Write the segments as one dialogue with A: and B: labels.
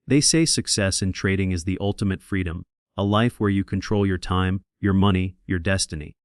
A: They say success in trading is the ultimate freedom, a life where you control your time, your money, your destiny.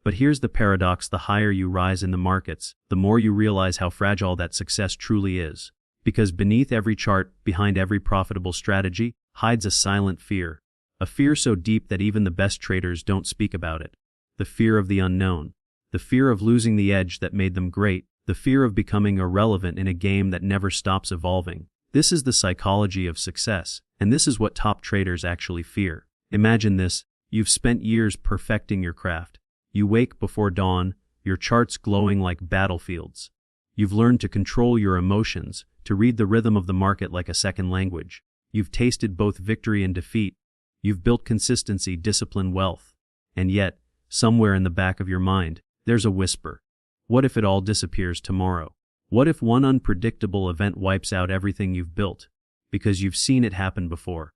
A: But here's the paradox: the higher you rise in the markets, the more you realize how fragile that success truly is. Because beneath every chart, behind every profitable strategy, hides a silent fear. A fear so deep that even the best traders don't speak about it. The fear of the unknown. The fear of losing the edge that made them great. The fear of becoming irrelevant in a game that never stops evolving. This is the psychology of success, and this is what top traders actually fear. Imagine this: you've spent years perfecting your craft. You wake before dawn, your charts glowing like battlefields. You've learned to control your emotions, to read the rhythm of the market like a second language. You've tasted both victory and defeat. You've built consistency, discipline, wealth. And yet, somewhere in the back of your mind, there's a whisper. What if it all disappears tomorrow? What if one unpredictable event wipes out everything you've built? Because you've seen it happen before.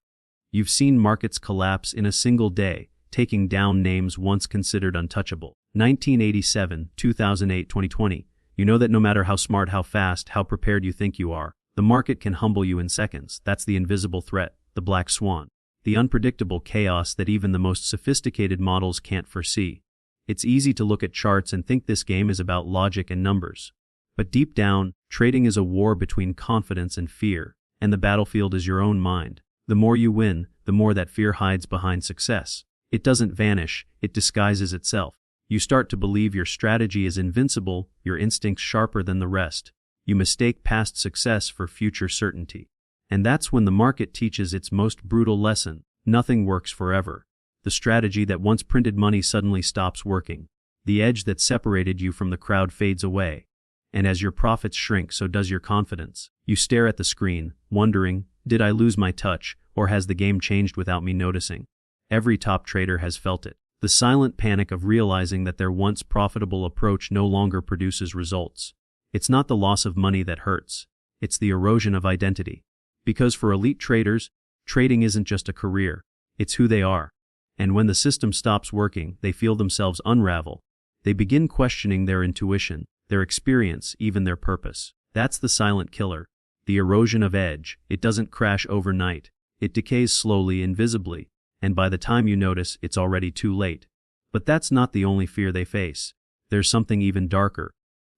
A: You've seen markets collapse in a single day, taking down names once considered untouchable. 1987, 2008, 2020. You know that no matter how smart, how fast, how prepared you think you are, the market can humble you in seconds. That's the invisible threat, the black swan. The unpredictable chaos that even the most sophisticated models can't foresee. It's easy to look at charts and think this game is about logic and numbers. But deep down, trading is a war between confidence and fear, and the battlefield is your own mind. The more you win, the more that fear hides behind success. It doesn't vanish, it disguises itself. You start to believe your strategy is invincible, your instincts sharper than the rest. You mistake past success for future certainty. And that's when the market teaches its most brutal lesson: nothing works forever. The strategy that once printed money suddenly stops working. The edge that separated you from the crowd fades away. And as your profits shrink, so does your confidence. You stare at the screen, wondering, did I lose my touch, or has the game changed without me noticing? Every top trader has felt it. The silent panic of realizing that their once profitable approach no longer produces results. It's not the loss of money that hurts. It's the erosion of identity. Because for elite traders, trading isn't just a career. It's who they are. And when the system stops working, they feel themselves unravel. They begin questioning their intuition, their experience, even their purpose. That's the silent killer. The erosion of edge. It doesn't crash overnight. It decays slowly, invisibly. And by the time you notice, it's already too late. But that's not the only fear they face. There's something even darker.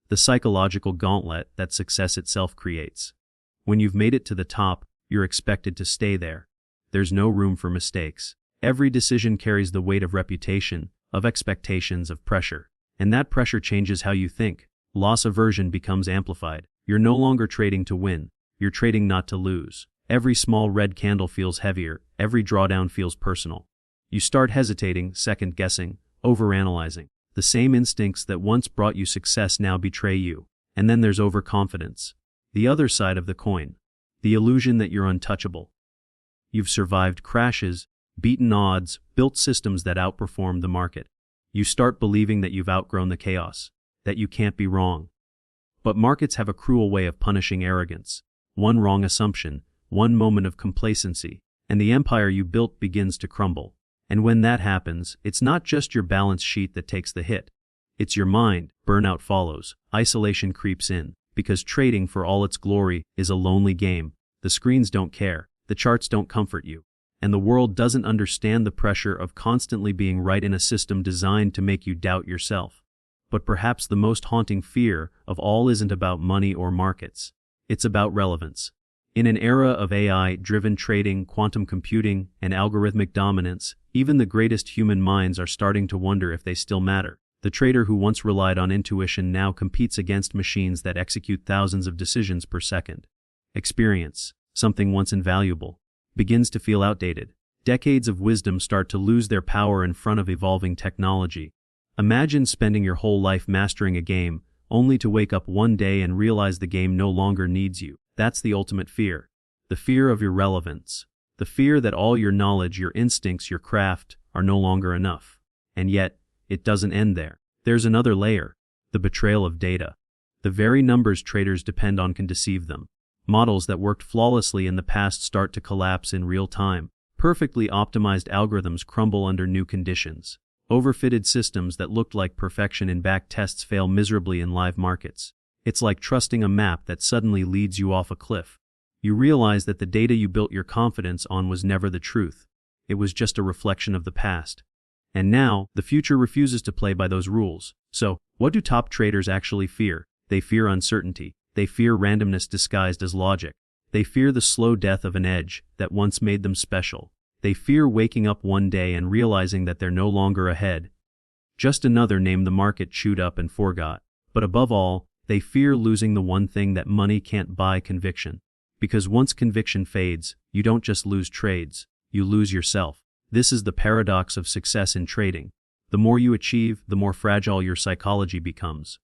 A: The psychological gauntlet that success itself creates. When you've made it to the top, you're expected to stay there. There's no room for mistakes. Every decision carries the weight of reputation, of expectations, of pressure. And that pressure changes how you think. Loss aversion becomes amplified. You're no longer trading to win. You're trading not to lose. Every small red candle feels heavier. Every drawdown feels personal. You start hesitating, second-guessing, overanalyzing. The same instincts that once brought you success now betray you. And then there's overconfidence. The other side of the coin. The illusion that you're untouchable. You've survived crashes, beaten odds, built systems that outperform the market. You start believing that you've outgrown the chaos, that you can't be wrong. But markets have a cruel way of punishing arrogance. One wrong assumption, one moment of complacency, and the empire you built begins to crumble. And when that happens, it's not just your balance sheet that takes the hit. It's your mind. Burnout follows. Isolation creeps in. Because trading, for all its glory, is a lonely game. The screens don't care. The charts don't comfort you. And the world doesn't understand the pressure of constantly being right in a system designed to make you doubt yourself. But perhaps the most haunting fear of all isn't about money or markets. It's about relevance. In an era of AI-driven trading, quantum computing, and algorithmic dominance, even the greatest human minds are starting to wonder if they still matter. The trader who once relied on intuition now competes against machines that execute thousands of decisions per second. Experience, something once invaluable, begins to feel outdated. Decades of wisdom start to lose their power in front of evolving technology. Imagine spending your whole life mastering a game, only to wake up one day and realize the game no longer needs you. That's the ultimate fear. The fear of irrelevance. The fear that all your knowledge, your instincts, your craft are no longer enough. And yet, it doesn't end there. There's another layer. The betrayal of data. The very numbers traders depend on can deceive them. Models that worked flawlessly in the past start to collapse in real time. Perfectly optimized algorithms crumble under new conditions. Overfitted systems that looked like perfection in back tests fail miserably in live markets. It's like trusting a map that suddenly leads you off a cliff. You realize that the data you built your confidence on was never the truth. It was just a reflection of the past. And now, the future refuses to play by those rules. So, what do top traders actually fear? They fear uncertainty. They fear randomness disguised as logic. They fear the slow death of an edge that once made them special. They fear waking up one day and realizing that they're no longer ahead. Just another name the market chewed up and forgot. But above all, they fear losing the one thing that money can't buy: conviction. Because once conviction fades, you don't just lose trades, you lose yourself. This is the paradox of success in trading. The more you achieve, the more fragile your psychology becomes.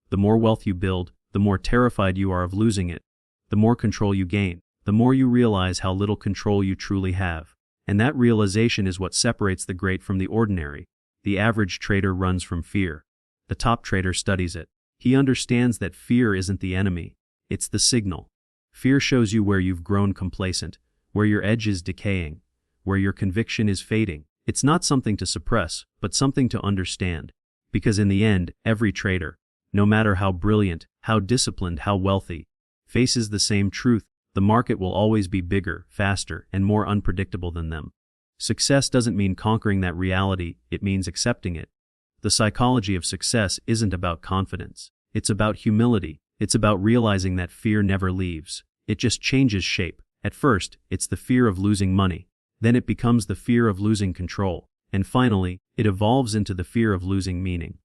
A: The more wealth you build, the more terrified you are of losing it. The more control you gain, the more you realize how little control you truly have. And that realization is what separates the great from the ordinary. The average trader runs from fear. The top trader studies it. He understands that fear isn't the enemy, it's the signal. Fear shows you where you've grown complacent, where your edge is decaying, where your conviction is fading. It's not something to suppress, but something to understand. Because in the end, every trader, no matter how brilliant, how disciplined, how wealthy, faces the same truth: the market will always be bigger, faster, and more unpredictable than them. Success doesn't mean conquering that reality, it means accepting it. The psychology of success isn't about confidence. It's about humility. It's about realizing that fear never leaves. It just changes shape. At first, it's the fear of losing money. Then it becomes the fear of losing control. And finally, it evolves into the fear of losing meaning.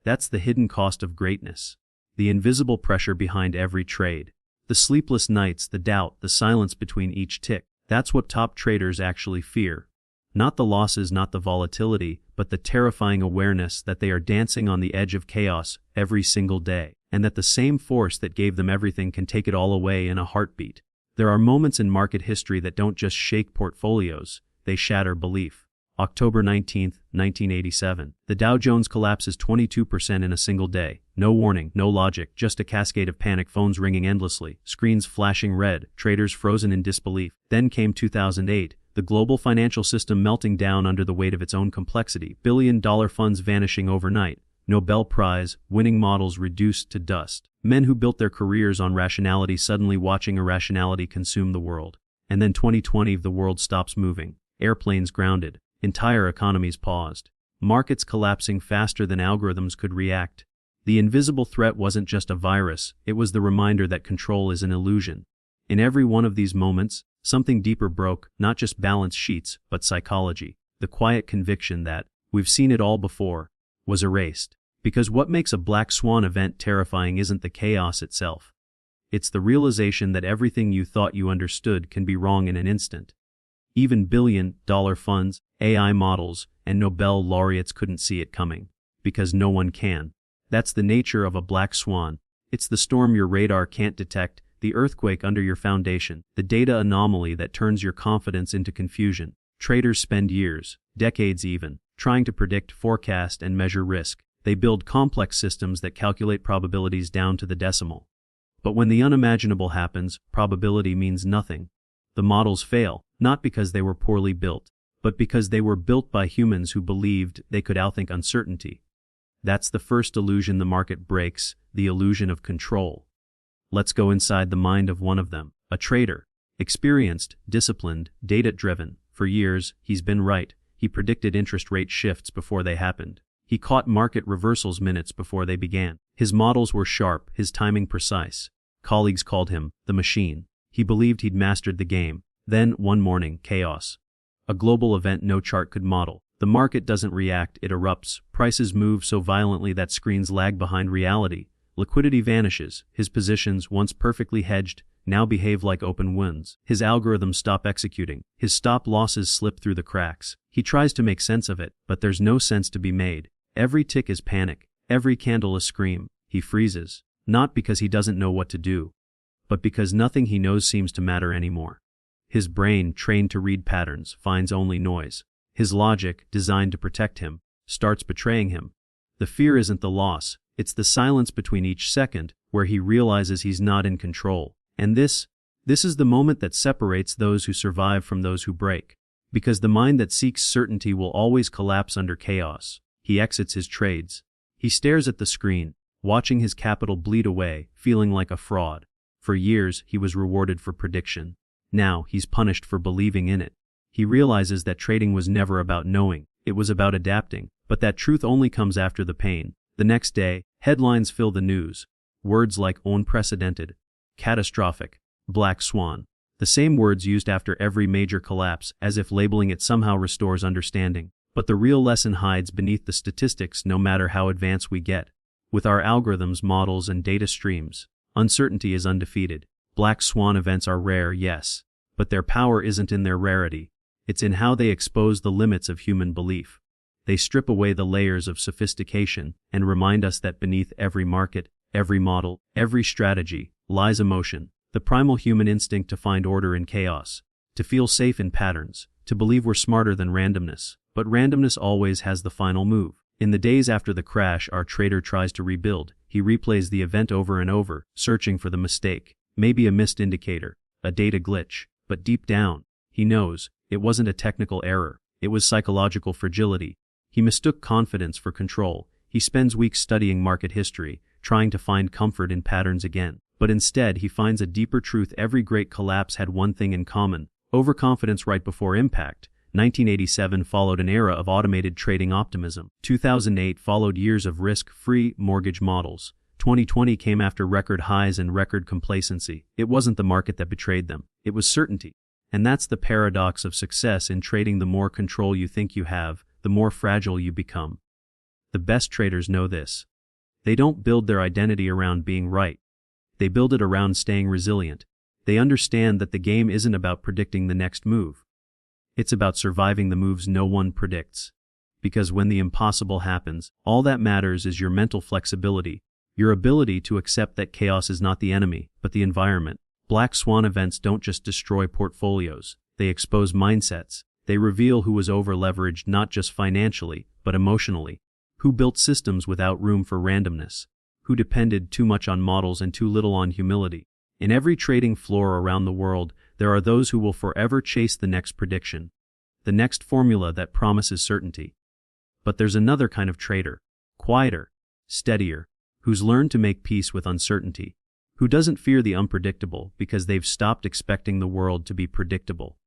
A: That's the hidden cost of greatness. The invisible pressure behind every trade. The sleepless nights, the doubt, the silence between each tick. That's what top traders actually fear. Not the losses, not the volatility, but the terrifying awareness that they are dancing on the edge of chaos every single day, and that the same force that gave them everything can take it all away in a heartbeat. There are moments in market history that don't just shake portfolios, they shatter belief. October 19, 1987. The Dow Jones collapses 22% in a single day. No warning, no logic, just a cascade of panic, phones ringing endlessly, screens flashing red, traders frozen in disbelief. Then came 2008, the global financial system melting down under the weight of its own complexity, billion-dollar funds vanishing overnight, Nobel Prize winning models reduced to dust, men who built their careers on rationality suddenly watching irrationality consume the world. And then 2020, the world stops moving, airplanes grounded, entire economies paused, markets collapsing faster than algorithms could react. The invisible threat wasn't just a virus, it was the reminder that control is an illusion. In every one of these moments, something deeper broke, not just balance sheets, but psychology. The quiet conviction that, we've seen it all before, was erased. Because what makes a black swan event terrifying isn't the chaos itself. It's the realization that everything you thought you understood can be wrong in an instant. Even billion-dollar funds, AI models, and Nobel laureates couldn't see it coming. Because no one can. That's the nature of a black swan. It's the storm your radar can't detect, the earthquake under your foundation, the data anomaly that turns your confidence into confusion. Traders spend years, decades even, trying to predict, forecast, and measure risk. They build complex systems that calculate probabilities down to the decimal. But when the unimaginable happens, probability means nothing. The models fail, not because they were poorly built, but because they were built by humans who believed they could outthink uncertainty. That's the first illusion the market breaks, the illusion of control. Let's go inside the mind of one of them, a trader. Experienced, disciplined, data-driven. For years, he's been right. He predicted interest rate shifts before they happened. He caught market reversals minutes before they began. His models were sharp, his timing precise. Colleagues called him the machine. He believed he'd mastered the game. Then, one morning, chaos. A global event no chart could model. The market doesn't react, it erupts. Prices move so violently that screens lag behind reality. Liquidity vanishes. His positions, once perfectly hedged, now behave like open wounds. His algorithms stop executing. His stop losses slip through the cracks. He tries to make sense of it, but there's no sense to be made. Every tick is panic. Every candle a scream. He freezes. Not because he doesn't know what to do, but because nothing he knows seems to matter anymore. His brain, trained to read patterns, finds only noise. His logic, designed to protect him, starts betraying him. The fear isn't the loss, it's the silence between each second, where he realizes he's not in control. And this is the moment that separates those who survive from those who break. Because the mind that seeks certainty will always collapse under chaos. He exits his trades. He stares at the screen, watching his capital bleed away, feeling like a fraud. For years, he was rewarded for prediction. Now, he's punished for believing in it. He realizes that trading was never about knowing, it was about adapting, but that truth only comes after the pain. The next day, headlines fill the news. Words like unprecedented, catastrophic, black swan. The same words used after every major collapse, as if labeling it somehow restores understanding. But the real lesson hides beneath the statistics no matter how advanced we get. With our algorithms, models, and data streams, uncertainty is undefeated. Black swan events are rare, yes, but their power isn't in their rarity. It's in how they expose the limits of human belief. They strip away the layers of sophistication and remind us that beneath every market, every model, every strategy, lies emotion, the primal human instinct to find order in chaos, to feel safe in patterns, to believe we're smarter than randomness. But randomness always has the final move. In the days after the crash, our trader tries to rebuild. He replays the event over and over, searching for the mistake. Maybe a missed indicator, a data glitch, but deep down, he knows it wasn't a technical error, it was psychological fragility. He mistook confidence for control. He spends weeks studying market history, trying to find comfort in patterns again. But instead, he finds a deeper truth. Every great collapse had one thing in common: overconfidence right before impact. 1987 followed an era of automated trading optimism. 2008 followed years of risk-free mortgage models. 2020 came after record highs and record complacency. It wasn't the market that betrayed them, it was certainty. And that's the paradox of success in trading. The more control you think you have, the more fragile you become. The best traders know this. They don't build their identity around being right. They build it around staying resilient. They understand that the game isn't about predicting the next move. It's about surviving the moves no one predicts. Because when the impossible happens, all that matters is your mental flexibility, your ability to accept that chaos is not the enemy, but the environment. Black swan events don't just destroy portfolios, they expose mindsets. They reveal who was over-leveraged not just financially, but emotionally, who built systems without room for randomness, who depended too much on models and too little on humility. In every trading floor around the world, there are those who will forever chase the next prediction, the next formula that promises certainty. But there's another kind of trader, quieter, steadier, who's learned to make peace with uncertainty, who doesn't fear the unpredictable because they've stopped expecting the world to be predictable.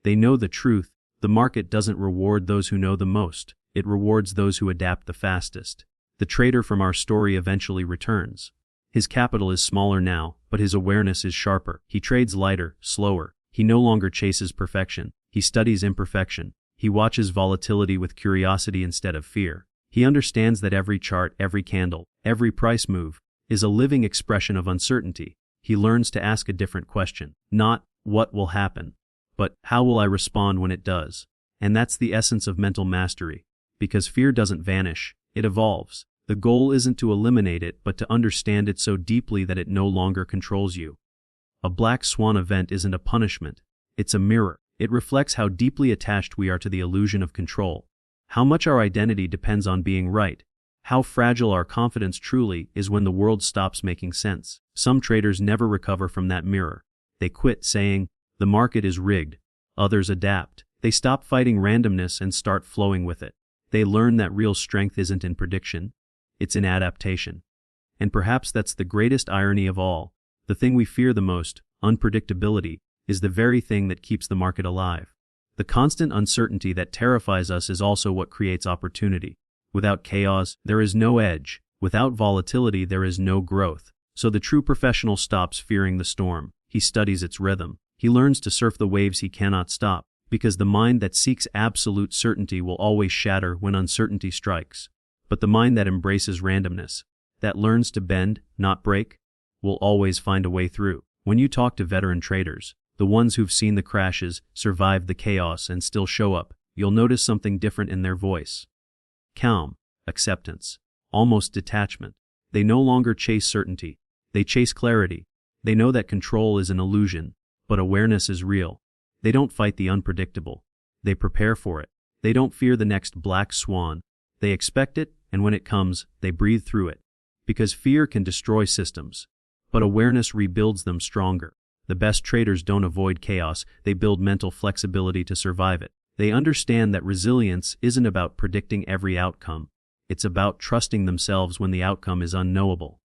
A: They know the truth: the market doesn't reward those who know the most, it rewards those who adapt the fastest. The trader from our story eventually returns. His capital is smaller now, but his awareness is sharper. He trades lighter, slower. He no longer chases perfection. He studies imperfection. He watches volatility with curiosity instead of fear. He understands that every chart, every candle, every price move is a living expression of uncertainty. He learns to ask a different question. Not, what will happen? But, how will I respond when it does? And that's the essence of mental mastery. Because fear doesn't vanish, it evolves. The goal isn't to eliminate it, but to understand it so deeply that it no longer controls you. A black swan event isn't a punishment. It's a mirror. It reflects how deeply attached we are to the illusion of control, how much our identity depends on being right, how fragile our confidence truly is when the world stops making sense. Some traders never recover from that mirror. They quit saying, "The market is rigged." Others adapt. They stop fighting randomness and start flowing with it. They learn that real strength isn't in prediction, it's in adaptation. And perhaps that's the greatest irony of all. The thing we fear the most, unpredictability, is the very thing that keeps the market alive. The constant uncertainty that terrifies us is also what creates opportunity. Without chaos, there is no edge. Without volatility, there is no growth. So the true professional stops fearing the storm. He studies its rhythm. He learns to surf the waves he cannot stop, because the mind that seeks absolute certainty will always shatter when uncertainty strikes. But the mind that embraces randomness, that learns to bend, not break, will always find a way through. When you talk to veteran traders, the ones who've seen the crashes, survived the chaos, and still show up, you'll notice something different in their voice. Calm, acceptance, almost detachment. They no longer chase certainty. They chase clarity. They know that control is an illusion, but awareness is real. They don't fight the unpredictable. They prepare for it. They don't fear the next black swan. They expect it, and when it comes, they breathe through it. Because fear can destroy systems, but awareness rebuilds them stronger. The best traders don't avoid chaos, they build mental flexibility to survive it. They understand that resilience isn't about predicting every outcome. It's about trusting themselves when the outcome is unknowable.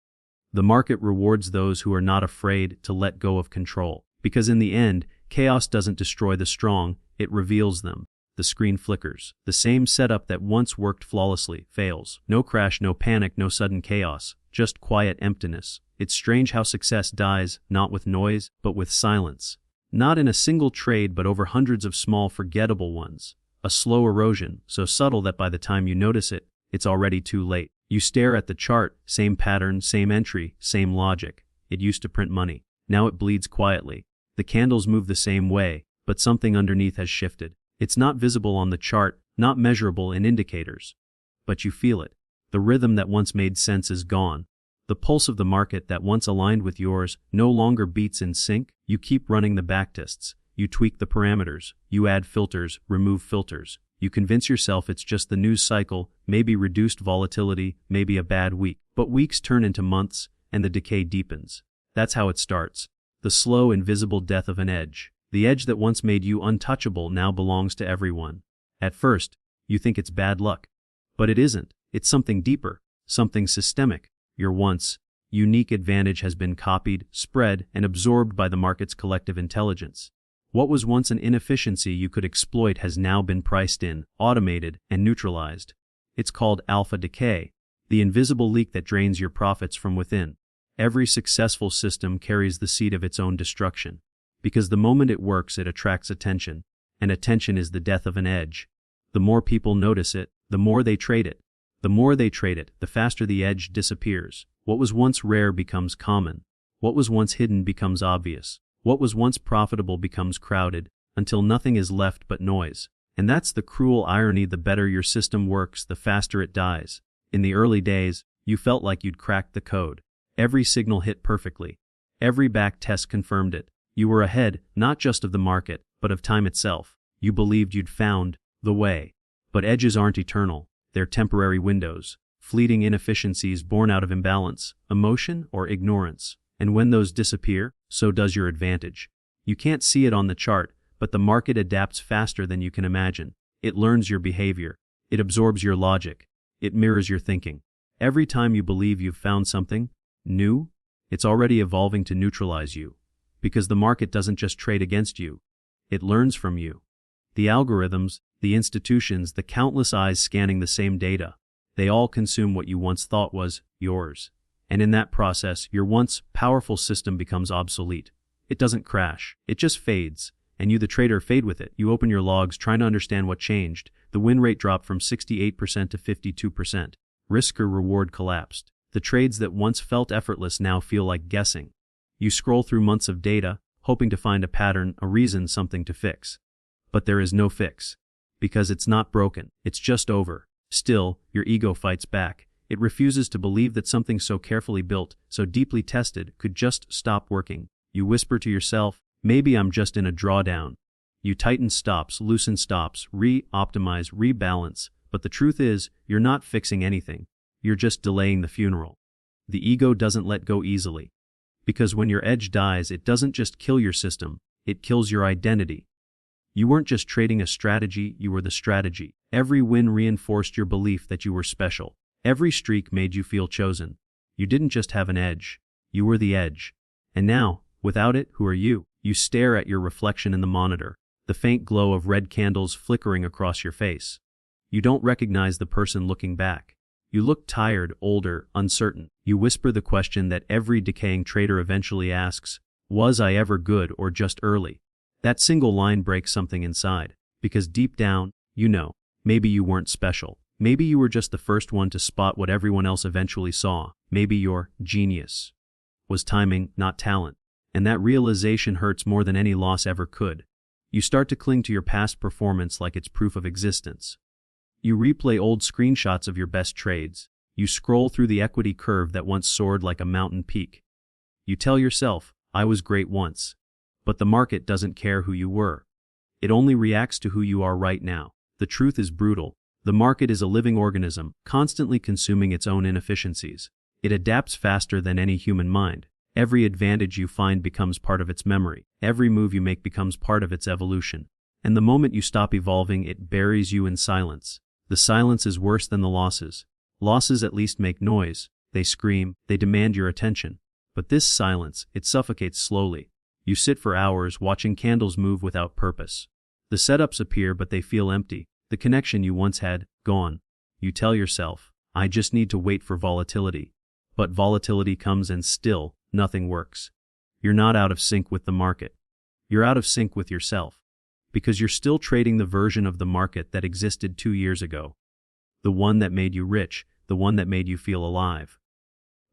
A: The market rewards those who are not afraid to let go of control. Because in the end, chaos doesn't destroy the strong, it reveals them. The screen flickers. The same setup that once worked flawlessly fails. No crash, no panic, no sudden chaos. Just quiet emptiness. It's strange how success dies, not with noise, but with silence. Not in a single trade, but over hundreds of small, forgettable ones. A slow erosion, so subtle that by the time you notice it, it's already too late. You stare at the chart, same pattern, same entry, same logic. It used to print money. Now it bleeds quietly. The candles move the same way, but something underneath has shifted. It's not visible on the chart, not measurable in indicators. But you feel it. The rhythm that once made sense is gone. The pulse of the market that once aligned with yours no longer beats in sync. You keep running the backtests. You tweak the parameters. You add filters, remove filters. You convince yourself it's just the news cycle, maybe reduced volatility, maybe a bad week. But weeks turn into months, and the decay deepens. That's how it starts. The slow, invisible death of an edge. The edge that once made you untouchable now belongs to everyone. At first, you think it's bad luck. But it isn't. It's something deeper, something systemic. Your once unique advantage has been copied, spread, and absorbed by the market's collective intelligence. What was once an inefficiency you could exploit has now been priced in, automated, and neutralized. It's called alpha decay, the invisible leak that drains your profits from within. Every successful system carries the seed of its own destruction. Because the moment it works, it attracts attention, and attention is the death of an edge. The more people notice it, the more they trade it. The more they trade it, the faster the edge disappears. What was once rare becomes common. What was once hidden becomes obvious. What was once profitable becomes crowded, until nothing is left but noise. And that's the cruel irony. The better your system works, the faster it dies. In the early days, you felt like you'd cracked the code. Every signal hit perfectly. Every back test confirmed it. You were ahead, not just of the market, but of time itself. You believed you'd found the way. But edges aren't eternal. They're temporary windows, fleeting inefficiencies born out of imbalance, emotion, or ignorance. And when those disappear, so does your advantage. You can't see it on the chart, but the market adapts faster than you can imagine. It learns your behavior. It absorbs your logic. It mirrors your thinking. Every time you believe you've found something new, it's already evolving to neutralize you. Because the market doesn't just trade against you. It learns from you. The algorithms, the institutions, the countless eyes scanning the same data, they all consume what you once thought was yours. And in that process, your once powerful system becomes obsolete. It doesn't crash. It just fades. And you, the trader, fade with it. You open your logs trying to understand what changed. The win rate dropped from 68% to 52%. Risk or reward collapsed. The trades that once felt effortless now feel like guessing. You scroll through months of data, hoping to find a pattern, a reason, something to fix. But there is no fix. Because it's not broken. It's just over. Still, your ego fights back. It refuses to believe that something so carefully built, so deeply tested, could just stop working. You whisper to yourself, maybe I'm just in a drawdown. You tighten stops, loosen stops, re-optimize, rebalance. But the truth is, you're not fixing anything. You're just delaying the funeral. The ego doesn't let go easily. Because when your edge dies, it doesn't just kill your system, it kills your identity. You weren't just trading a strategy, you were the strategy. Every win reinforced your belief that you were special. Every streak made you feel chosen. You didn't just have an edge, you were the edge. And now, without it, who are you? You stare at your reflection in the monitor, the faint glow of red candles flickering across your face. You don't recognize the person looking back. You look tired, older, uncertain. You whisper the question that every decaying trader eventually asks, was I ever good or just early? That single line breaks something inside. Because deep down, you know, maybe you weren't special. Maybe you were just the first one to spot what everyone else eventually saw. Maybe your genius was timing, not talent. And that realization hurts more than any loss ever could. You start to cling to your past performance like it's proof of existence. You replay old screenshots of your best trades. You scroll through the equity curve that once soared like a mountain peak. You tell yourself, I was great once. But the market doesn't care who you were. It only reacts to who you are right now. The truth is brutal. The market is a living organism, constantly consuming its own inefficiencies. It adapts faster than any human mind. Every advantage you find becomes part of its memory. Every move you make becomes part of its evolution. And the moment you stop evolving, it buries you in silence. The silence is worse than the losses. Losses at least make noise. They scream, they demand your attention. But this silence, it suffocates slowly. You sit for hours watching candles move without purpose. The setups appear but they feel empty. The connection you once had, gone. You tell yourself, I just need to wait for volatility. But volatility comes and still, nothing works. You're not out of sync with the market. You're out of sync with yourself. Because you're still trading the version of the market that existed 2 years ago. The one that made you rich, the one that made you feel alive.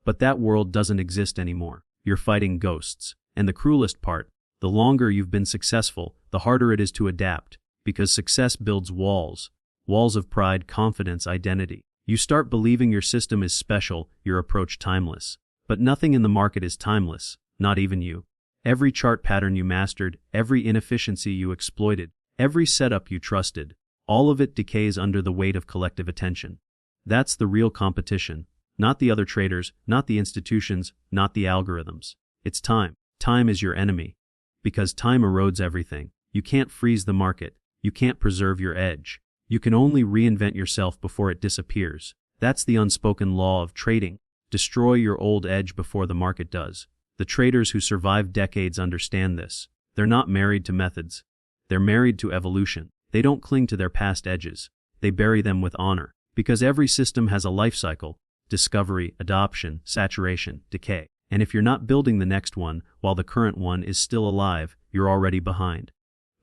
A: But that world doesn't exist anymore. You're fighting ghosts. And the cruelest part, the longer you've been successful, the harder it is to adapt. Because success builds walls. Walls of pride, confidence, identity. You start believing your system is special, your approach timeless. But nothing in the market is timeless, not even you. Every chart pattern you mastered, every inefficiency you exploited, every setup you trusted, all of it decays under the weight of collective attention. That's the real competition. Not the other traders, not the institutions, not the algorithms. It's time. Time is your enemy. Because time erodes everything. You can't freeze the market. You can't preserve your edge. You can only reinvent yourself before it disappears. That's the unspoken law of trading. Destroy your old edge before the market does. The traders who survived decades understand this. They're not married to methods. They're married to evolution. They don't cling to their past edges. They bury them with honor. Because every system has a life cycle: discovery, adoption, saturation, decay. And if you're not building the next one while the current one is still alive, you're already behind.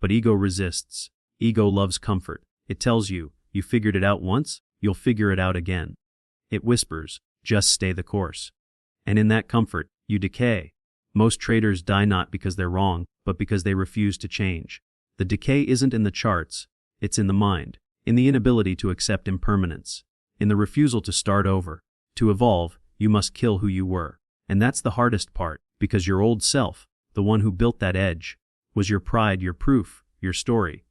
A: But ego resists. Ego loves comfort. It tells you, you figured it out once, you'll figure it out again. It whispers, just stay the course. And in that comfort, you decay. Most traders die not because they're wrong, but because they refuse to change. The decay isn't in the charts, it's in the mind, in the inability to accept impermanence, in the refusal to start over. To evolve, you must kill who you were. And that's the hardest part, because your old self, the one who built that edge, was your pride, your proof, your story.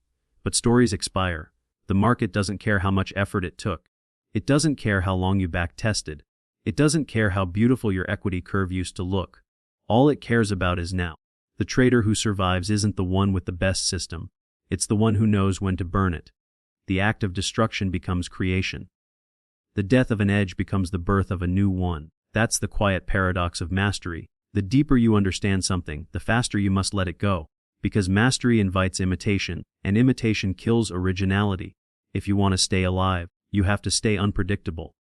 A: But stories expire. The market doesn't care how much effort it took. It doesn't care how long you back-tested. It doesn't care how beautiful your equity curve used to look. All it cares about is now. The trader who survives isn't the one with the best system. It's the one who knows when to burn it. The act of destruction becomes creation. The death of an edge becomes the birth of a new one. That's the quiet paradox of mastery. The deeper you understand something, the faster you must let it go. Because mastery invites imitation, and imitation kills originality. If you want to stay alive, you have to stay unpredictable.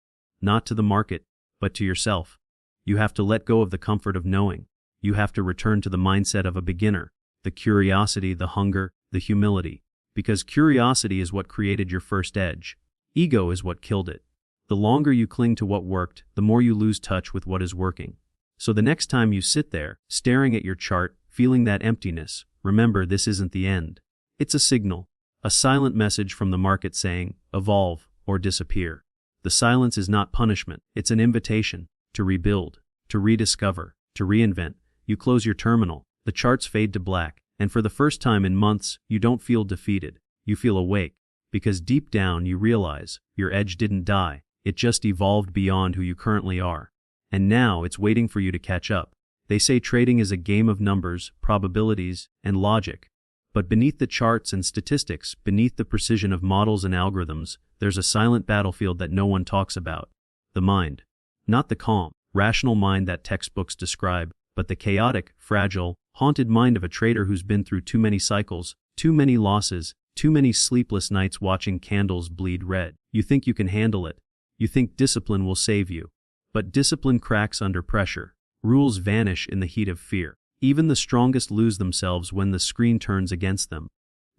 A: Not to the market, but to yourself. You have to let go of the comfort of knowing. You have to return to the mindset of a beginner. The curiosity, the hunger, the humility. Because curiosity is what created your first edge. Ego is what killed it. The longer you cling to what worked, the more you lose touch with what is working. So the next time you sit there, staring at your chart, feeling that emptiness, remember this isn't the end. It's a signal. A silent message from the market saying, evolve or disappear. The silence is not punishment. It's an invitation to rebuild, to rediscover, to reinvent. You close your terminal. The charts fade to black. And for the first time in months, you don't feel defeated. You feel awake. Because deep down you realize your edge didn't die. It just evolved beyond who you currently are. And now it's waiting for you to catch up. They say trading is a game of numbers, probabilities, and logic. But beneath the charts and statistics, beneath the precision of models and algorithms, there's a silent battlefield that no one talks about. The mind. Not the calm, rational mind that textbooks describe, but the chaotic, fragile, haunted mind of a trader who's been through too many cycles, too many losses, too many sleepless nights watching candles bleed red. You think you can handle it. You think discipline will save you. But discipline cracks under pressure. Rules vanish in the heat of fear. Even the strongest lose themselves when the screen turns against them.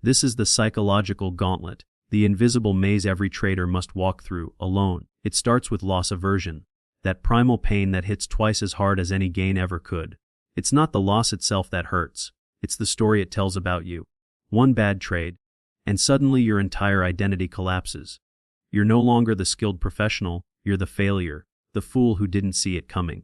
A: This is the psychological gauntlet, the invisible maze every trader must walk through, alone. It starts with loss aversion, that primal pain that hits twice as hard as any gain ever could. It's not the loss itself that hurts, it's the story it tells about you. One bad trade, and suddenly your entire identity collapses. You're no longer the skilled professional, you're the failure, the fool who didn't see it coming.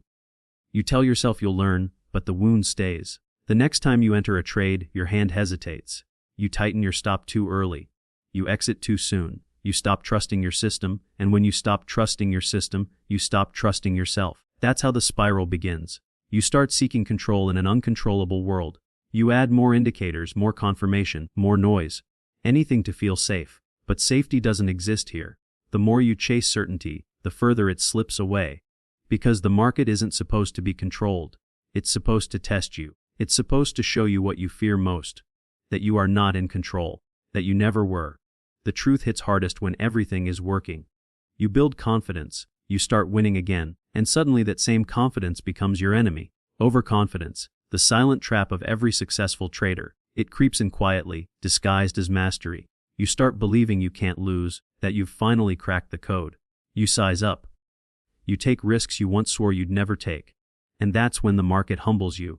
A: You tell yourself you'll learn, but the wound stays. The next time you enter a trade, your hand hesitates. You tighten your stop too early. You exit too soon. You stop trusting your system, and when you stop trusting your system, you stop trusting yourself. That's how the spiral begins. You start seeking control in an uncontrollable world. You add more indicators, more confirmation, more noise. Anything to feel safe. But safety doesn't exist here. The more you chase certainty, the further it slips away. Because the market isn't supposed to be controlled. It's supposed to test you. It's supposed to show you what you fear most. That you are not in control. That you never were. The truth hits hardest when everything is working. You build confidence, you start winning again, and suddenly that same confidence becomes your enemy. Overconfidence, the silent trap of every successful trader. It creeps in quietly, disguised as mastery. You start believing you can't lose, that you've finally cracked the code. You size up. You take risks you once swore you'd never take. And that's when the market humbles you.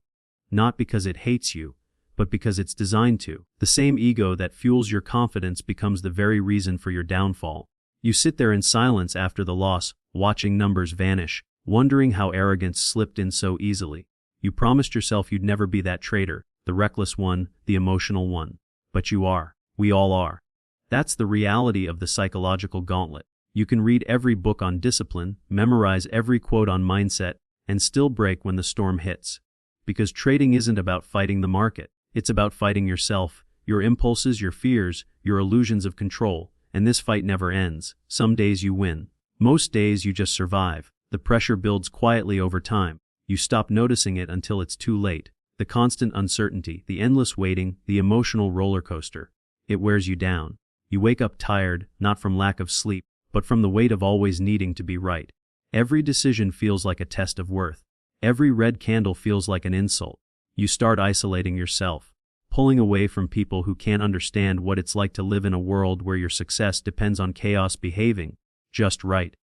A: Not because it hates you, but because it's designed to. The same ego that fuels your confidence becomes the very reason for your downfall. You sit there in silence after the loss, watching numbers vanish, wondering how arrogance slipped in so easily. You promised yourself you'd never be that trader, the reckless one, the emotional one. But you are. We all are. That's the reality of the psychological gauntlet. You can read every book on discipline, memorize every quote on mindset, and still break when the storm hits. Because trading isn't about fighting the market. It's about fighting yourself, your impulses, your fears, your illusions of control, and this fight never ends. Some days you win. Most days you just survive. The pressure builds quietly over time. You stop noticing it until it's too late. The constant uncertainty, the endless waiting, the emotional roller coaster. It wears you down. You wake up tired, not from lack of sleep, but from the weight of always needing to be right. Every decision feels like a test of worth. Every red candle feels like an insult. You start isolating yourself, pulling away from people who can't understand what it's like to live in a world where your success depends on chaos behaving just right.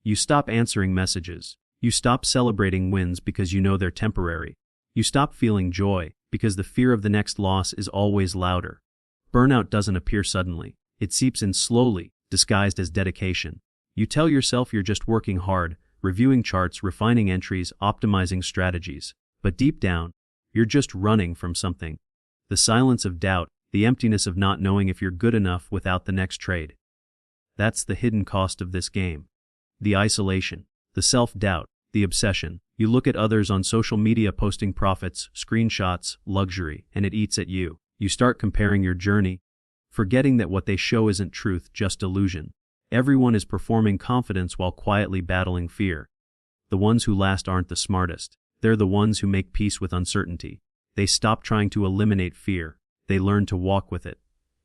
A: You stop answering messages. You stop celebrating wins because you know they're temporary. You stop feeling joy because the fear of the next loss is always louder. Burnout doesn't appear suddenly. It seeps in slowly, disguised as dedication. You tell yourself you're just working hard, reviewing charts, refining entries, optimizing strategies. But deep down, you're just running from something. The silence of doubt, the emptiness of not knowing if you're good enough without the next trade. That's the hidden cost of this game. The isolation, the self-doubt, the obsession. You look at others on social media posting profits, screenshots, luxury, and it eats at you. You start comparing your journey, forgetting that what they show isn't truth, just illusion. Everyone is performing confidence while quietly battling fear. The ones who last aren't the smartest. They're the ones who make peace with uncertainty. They stop trying to eliminate fear. They learn to walk with it.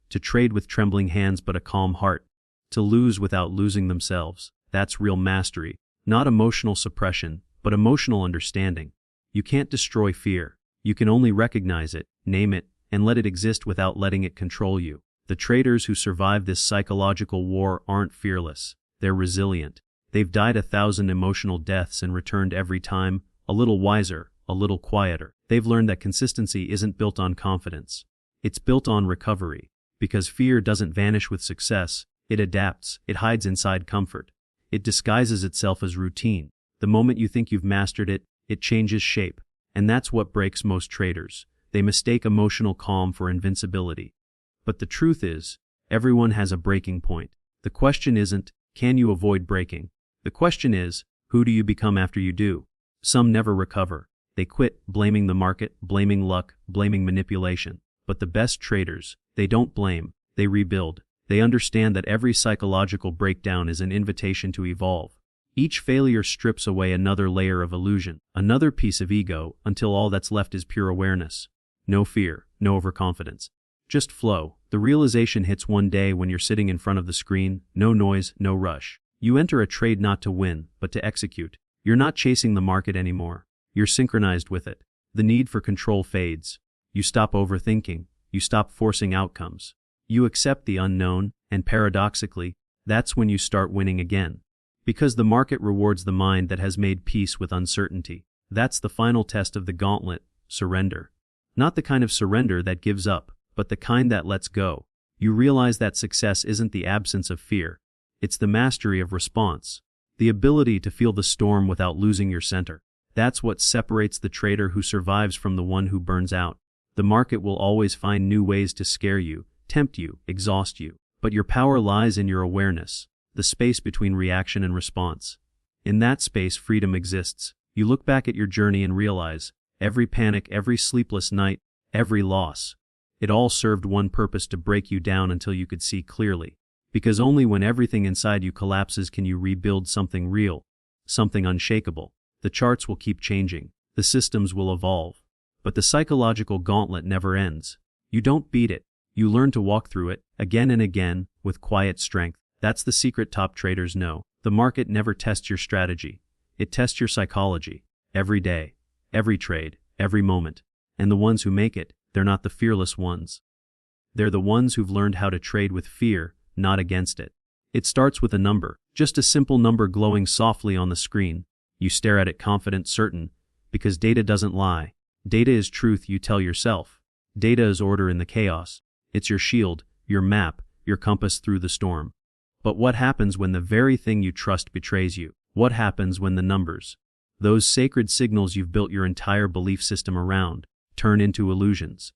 A: To trade with trembling hands but a calm heart. To lose without losing themselves. That's real mastery. Not emotional suppression, but emotional understanding. You can't destroy fear. You can only recognize it, name it, and let it exist without letting it control you. The traders who survive this psychological war aren't fearless. They're resilient. They've died 1,000 emotional deaths and returned every time, a little wiser, a little quieter. They've learned that consistency isn't built on confidence. It's built on recovery. Because fear doesn't vanish with success, it adapts, it hides inside comfort. It disguises itself as routine. The moment you think you've mastered it, it changes shape. And that's what breaks most traders. They mistake emotional calm for invincibility. But the truth is, everyone has a breaking point. The question isn't, can you avoid breaking? The question is, who do you become after you do? Some never recover. They quit, blaming the market, blaming luck, blaming manipulation. But the best traders, they don't blame, they rebuild. They understand that every psychological breakdown is an invitation to evolve. Each failure strips away another layer of illusion, another piece of ego, until all that's left is pure awareness. No fear, no overconfidence. Just flow. The realization hits one day when you're sitting in front of the screen, no noise, no rush. You enter a trade not to win, but to execute. You're not chasing the market anymore. You're synchronized with it. The need for control fades. You stop overthinking. You stop forcing outcomes. You accept the unknown, and paradoxically, that's when you start winning again. Because the market rewards the mind that has made peace with uncertainty. That's the final test of the gauntlet, surrender. Not the kind of surrender that gives up, but the kind that lets go. You realize that success isn't the absence of fear. It's the mastery of response. The ability to feel the storm without losing your center. That's what separates the trader who survives from the one who burns out. The market will always find new ways to scare you, tempt you, exhaust you. But your power lies in your awareness, the space between reaction and response. In that space, freedom exists. You look back at your journey and realize, every panic, every sleepless night, every loss, it all served one purpose: to break you down until you could see clearly. Because only when everything inside you collapses can you rebuild something real, something unshakable. The charts will keep changing. The systems will evolve. But the psychological gauntlet never ends. You don't beat it. You learn to walk through it, again and again, with quiet strength. That's the secret top traders know. The market never tests your strategy. It tests your psychology. Every day. Every trade. Every moment. And the ones who make it, they're not the fearless ones. They're the ones who've learned how to trade with fear, not against it. It starts with a number, just a simple number glowing softly on the screen. You stare at it confident, certain, because data doesn't lie. Data is truth you tell yourself. Data is order in the chaos. It's your shield, your map, your compass through the storm. But what happens when the very thing you trust betrays you? What happens when the numbers, those sacred signals you've built your entire belief system around, turn into illusions?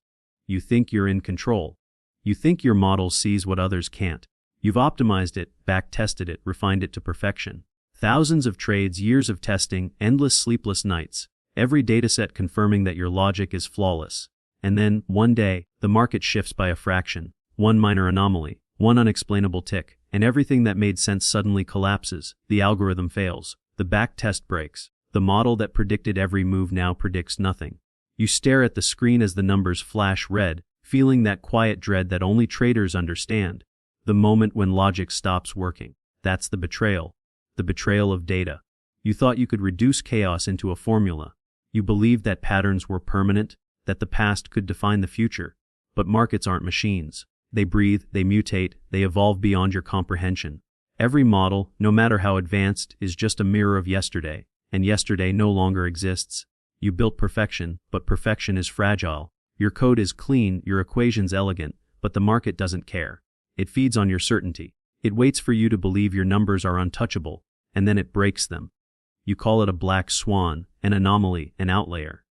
A: You think you're in control. You think your model sees what others can't. You've optimized it, back-tested it, refined it to perfection. Thousands of trades, years of testing, endless sleepless nights, every dataset confirming that your logic is flawless. And then, one day, the market shifts by a fraction, one minor anomaly, one unexplainable tick, and everything that made sense suddenly collapses. The algorithm fails. The back-test breaks. The model that predicted every move now predicts nothing. You stare at the screen as the numbers flash red, feeling that quiet dread that only traders understand. The moment when logic stops working. That's the betrayal. The betrayal of data. You thought you could reduce chaos into a formula. You believed that patterns were permanent, that the past could define the future. But markets aren't machines. They breathe, they mutate, they evolve beyond your comprehension. Every model, no matter how advanced, is just a mirror of yesterday, and yesterday no longer exists. You built perfection, but perfection is fragile. Your code is clean, your equations elegant, but the market doesn't care. It feeds on your certainty. It waits for you to believe your numbers are untouchable, and then it breaks them. You call it a black swan, an anomaly, an outlier.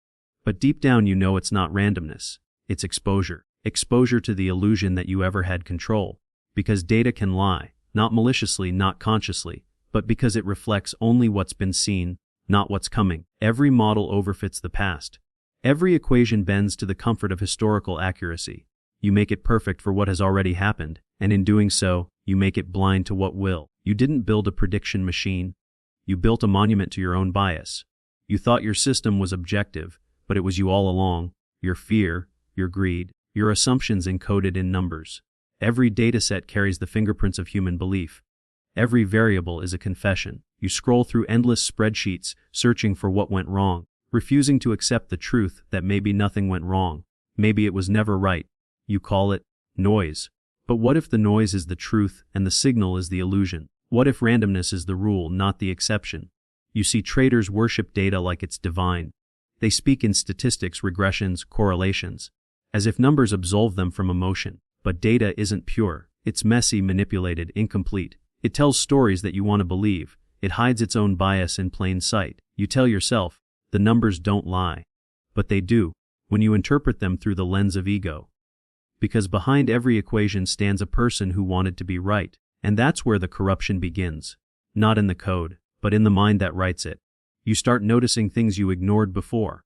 A: But deep down you know it's not randomness. It's exposure. Exposure to the illusion that you ever had control. Because data can lie, not maliciously, not consciously, but because it reflects only what's been seen, not what's coming. Every model overfits the past. Every equation bends to the comfort of historical accuracy. You make it perfect for what has already happened, and in doing so, you make it blind to what will. You didn't build a prediction machine. You built a monument to your own bias. You thought your system was objective, but it was you all along. Your fear, your greed, your assumptions encoded in numbers. Every dataset carries the fingerprints of human belief. Every variable is a confession. You scroll through endless spreadsheets, searching for what went wrong, refusing to accept the truth that maybe nothing went wrong. Maybe it was never right. You call it noise. But what if the noise is the truth and the signal is the illusion? What if randomness is the rule, not the exception? You see traders worship data like it's divine. They speak in statistics, regressions, correlations, as if numbers absolve them from emotion. But data isn't pure. It's messy, manipulated, incomplete. It tells stories that you want to believe. It hides its own bias in plain sight. You tell yourself, the numbers don't lie. But they do, when you interpret them through the lens of ego. Because behind every equation stands a person who wanted to be right. And that's where the corruption begins. Not in the code, but in the mind that writes it. You start noticing things you ignored before.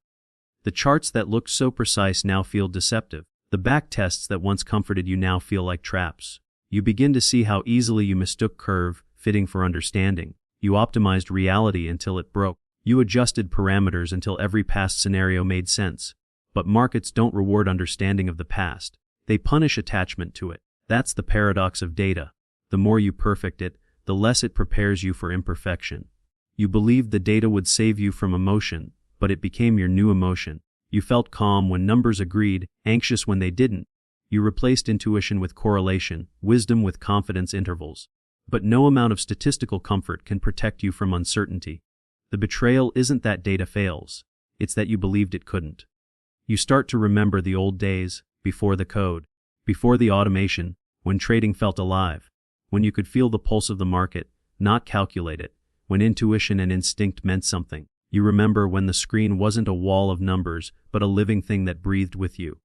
A: The charts that looked so precise now feel deceptive. The back tests that once comforted you now feel like traps. You begin to see how easily you mistook curve, fitting for understanding. You optimized reality until it broke. You adjusted parameters until every past scenario made sense. But markets don't reward understanding of the past. They punish attachment to it. That's the paradox of data. The more you perfect it, the less it prepares you for imperfection. You believed the data would save you from emotion, but it became your new emotion. You felt calm when numbers agreed, anxious when they didn't. You replaced intuition with correlation, wisdom with confidence intervals. But no amount of statistical comfort can protect you from uncertainty. The betrayal isn't that data fails. It's that you believed it couldn't. You start to remember the old days, before the code, before the automation, when trading felt alive, when you could feel the pulse of the market, not calculate it, when intuition and instinct meant something. You remember when the screen wasn't a wall of numbers, but a living thing that breathed with you.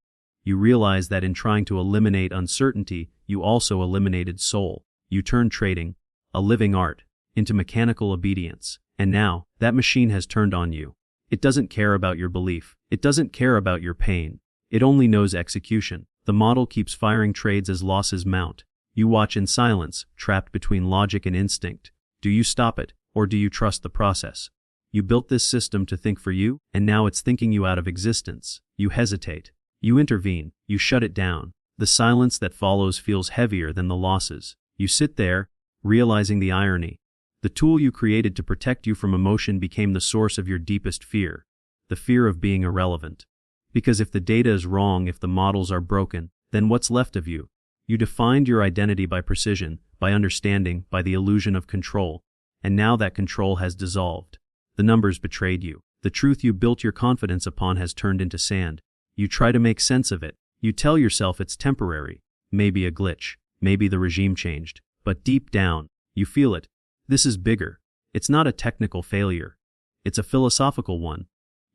A: You realize that in trying to eliminate uncertainty, you also eliminated soul. You turned trading, a living art, into mechanical obedience. And now, that machine has turned on you. It doesn't care about your belief. It doesn't care about your pain. It only knows execution. The model keeps firing trades as losses mount. You watch in silence, trapped between logic and instinct. Do you stop it, or do you trust the process? You built this system to think for you, and now it's thinking you out of existence. You hesitate. You intervene. You shut it down. The silence that follows feels heavier than the losses. You sit there, realizing the irony. The tool you created to protect you from emotion became the source of your deepest fear. The fear of being irrelevant. Because if the data is wrong, if the models are broken, then what's left of you? You defined your identity by precision, by understanding, by the illusion of control. And now that control has dissolved. The numbers betrayed you. The truth you built your confidence upon has turned into sand. You try to make sense of it. You tell yourself it's temporary. Maybe a glitch. Maybe the regime changed. But deep down, you feel it. This is bigger. It's not a technical failure. It's a philosophical one.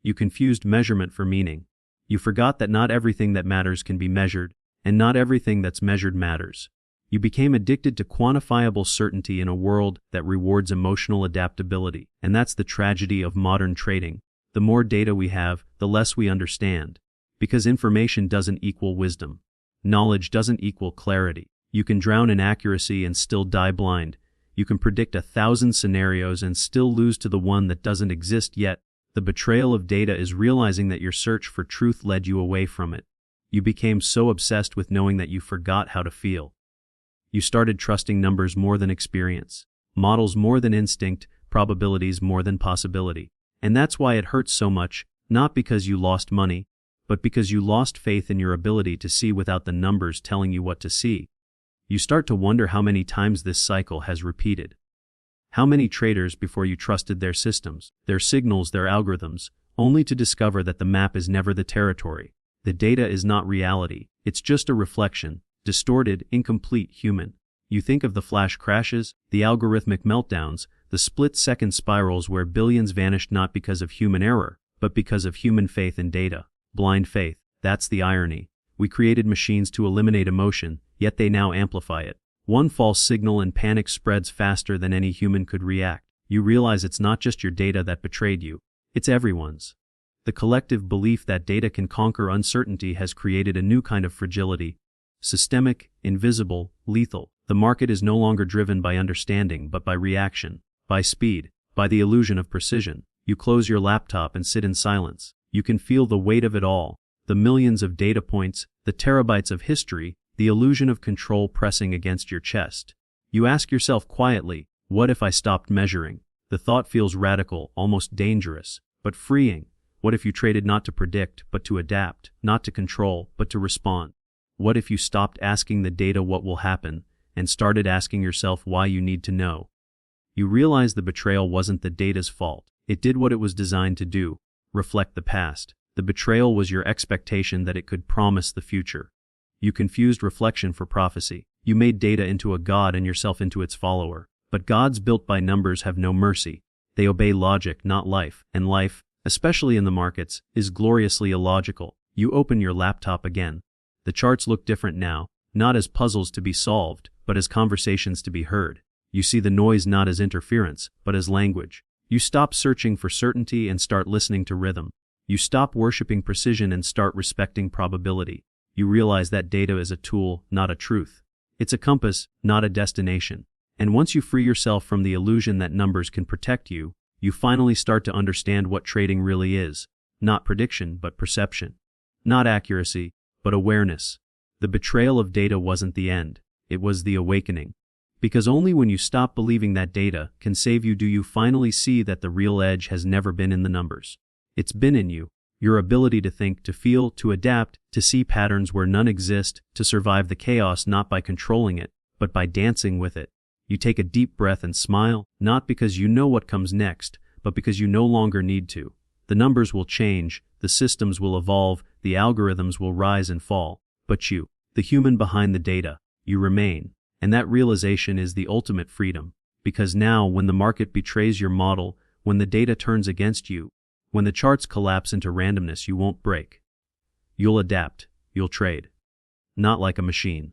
A: You confused measurement for meaning. You forgot that not everything that matters can be measured, and not everything that's measured matters. You became addicted to quantifiable certainty in a world that rewards emotional adaptability. And that's the tragedy of modern trading. The more data we have, the less we understand. Because information doesn't equal wisdom. Knowledge doesn't equal clarity. You can drown in accuracy and still die blind. You can predict 1,000 scenarios and still lose to the one that doesn't exist yet. The betrayal of data is realizing that your search for truth led you away from it. You became so obsessed with knowing that you forgot how to feel. You started trusting numbers more than experience, models more than instinct, probabilities more than possibility. And that's why it hurts so much, not because you lost money, but because you lost faith in your ability to see without the numbers telling you what to see. You start to wonder how many times this cycle has repeated. How many traders before you trusted their systems, their signals, their algorithms, only to discover that the map is never the territory. The data is not reality, it's just a reflection, distorted, incomplete, human. You think of the flash crashes, the algorithmic meltdowns, the split-second spirals where billions vanished not because of human error, but because of human faith in data. Blind faith, that's the irony. We created machines to eliminate emotion, yet they now amplify it. One false signal and panic spreads faster than any human could react. You realize it's not just your data that betrayed you, it's everyone's. The collective belief that data can conquer uncertainty has created a new kind of fragility. Systemic, invisible, lethal. The market is no longer driven by understanding but by reaction, by speed, by the illusion of precision. You close your laptop and sit in silence. You can feel the weight of it all, the millions of data points, the terabytes of history, the illusion of control pressing against your chest. You ask yourself quietly, what if I stopped measuring? The thought feels radical, almost dangerous, but freeing. What if you traded not to predict but to adapt, not to control but to respond? What if you stopped asking the data what will happen, and started asking yourself why you need to know? You realize the betrayal wasn't the data's fault. It did what it was designed to do, reflect the past. The betrayal was your expectation that it could promise the future. You confused reflection for prophecy. You made data into a god and yourself into its follower. But gods built by numbers have no mercy. They obey logic, not life. And life, especially in the markets, is gloriously illogical. You open your laptop again. The charts look different now, not as puzzles to be solved, but as conversations to be heard. You see the noise not as interference, but as language. You stop searching for certainty and start listening to rhythm. You stop worshiping precision and start respecting probability. You realize that data is a tool, not a truth. It's a compass, not a destination. And once you free yourself from the illusion that numbers can protect you, you finally start to understand what trading really is. Not prediction, but perception. Not accuracy, but awareness. The betrayal of data wasn't the end, it was the awakening. Because only when you stop believing that data can save you do you finally see that the real edge has never been in the numbers. It's been in you, your ability to think, to feel, to adapt, to see patterns where none exist, to survive the chaos not by controlling it, but by dancing with it. You take a deep breath and smile, not because you know what comes next, but because you no longer need to. The numbers will change, the systems will evolve, the algorithms will rise and fall. But you, the human behind the data, you remain. And that realization is the ultimate freedom. Because now, when the market betrays your model, when the data turns against you, when the charts collapse into randomness, you won't break. You'll adapt, you'll trade. Not like a machine,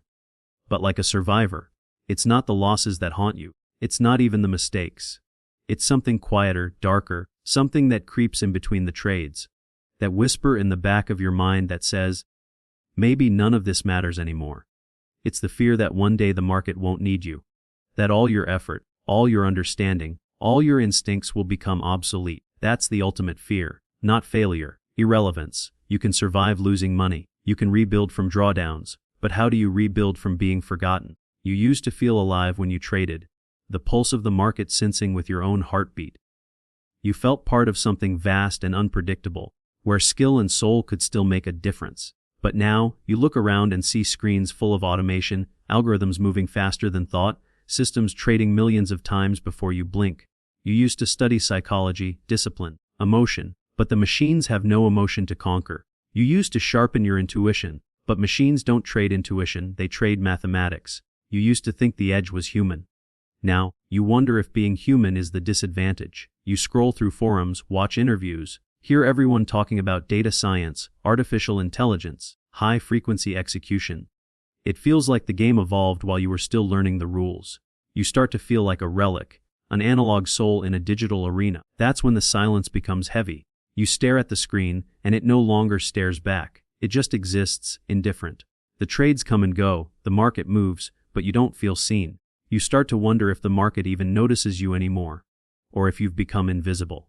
A: but like a survivor. It's not the losses that haunt you. It's not even the mistakes. It's something quieter, darker, something that creeps in between the trades. That whisper in the back of your mind that says, maybe none of this matters anymore. It's the fear that one day the market won't need you. That all your effort, all your understanding, All your instincts will become obsolete. That's the ultimate fear, not failure. Irrelevance. You can survive losing money. You can rebuild from drawdowns. But how do you rebuild from being forgotten? You used to feel alive when you traded, the pulse of the market sensing with your own heartbeat. You felt part of something vast and unpredictable, where skill and soul could still make a difference. But now, you look around and see screens full of automation, algorithms moving faster than thought, systems trading millions of times before you blink. You used to study psychology, discipline, emotion, but the machines have no emotion to conquer. You used to sharpen your intuition, but machines don't trade intuition, they trade mathematics. You used to think the edge was human. Now, you wonder if being human is the disadvantage. You scroll through forums, watch interviews, hear everyone talking about data science, artificial intelligence, high-frequency execution. It feels like the game evolved while you were still learning the rules. You start to feel like a relic, an analog soul in a digital arena. That's when the silence becomes heavy. You stare at the screen, and it no longer stares back. It just exists, indifferent. The trades come and go, the market moves, but you don't feel seen. You start to wonder if the market even notices you anymore, or if you've become invisible.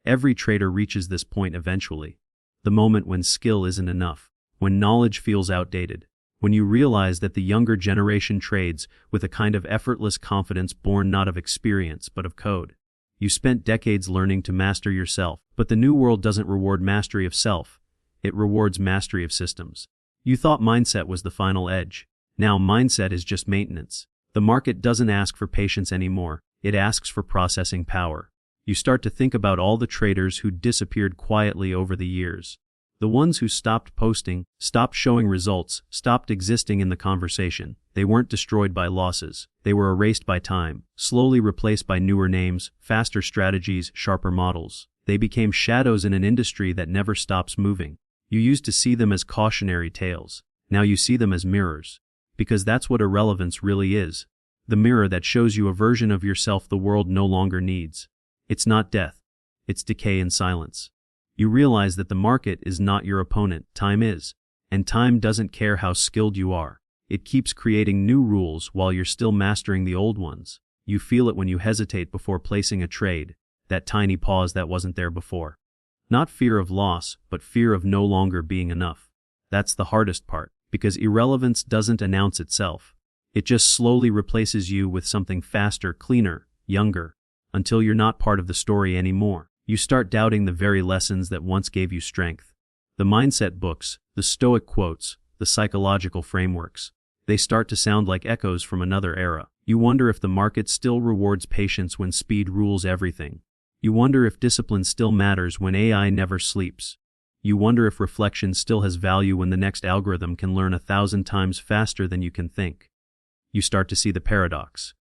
A: Every trader reaches this point eventually. The moment when skill isn't enough, when knowledge feels outdated, when you realize that the younger generation trades with a kind of effortless confidence born not of experience but of code. You spent decades learning to master yourself, but the new world doesn't reward mastery of self, it rewards mastery of systems. You thought mindset was the final edge. Now mindset is just maintenance. The market doesn't ask for patience anymore, it asks for processing power. You start to think about all the traders who disappeared quietly over the years. The ones who stopped posting, stopped showing results, stopped existing in the conversation. They weren't destroyed by losses. They were erased by time, slowly replaced by newer names, faster strategies, sharper models. They became shadows in an industry that never stops moving. You used to see them as cautionary tales. Now you see them as mirrors. Because that's what irrelevance really is. The mirror that shows you a version of yourself the world no longer needs. It's not death. It's decay in silence. You realize that the market is not your opponent, time is. And time doesn't care how skilled you are. It keeps creating new rules while you're still mastering the old ones. You feel it when you hesitate before placing a trade, that tiny pause that wasn't there before. Not fear of loss, but fear of no longer being enough. That's the hardest part, because irrelevance doesn't announce itself. It just slowly replaces you with something faster, cleaner, younger, until you're not part of the story anymore. You start doubting the very lessons that once gave you strength. The mindset books, the stoic quotes, the psychological frameworks. They start to sound like echoes from another era. You wonder if the market still rewards patience when speed rules everything. You wonder if discipline still matters when AI never sleeps. You wonder if reflection still has value when the next algorithm can learn 1,000 times faster than you can think. You start to see the paradox.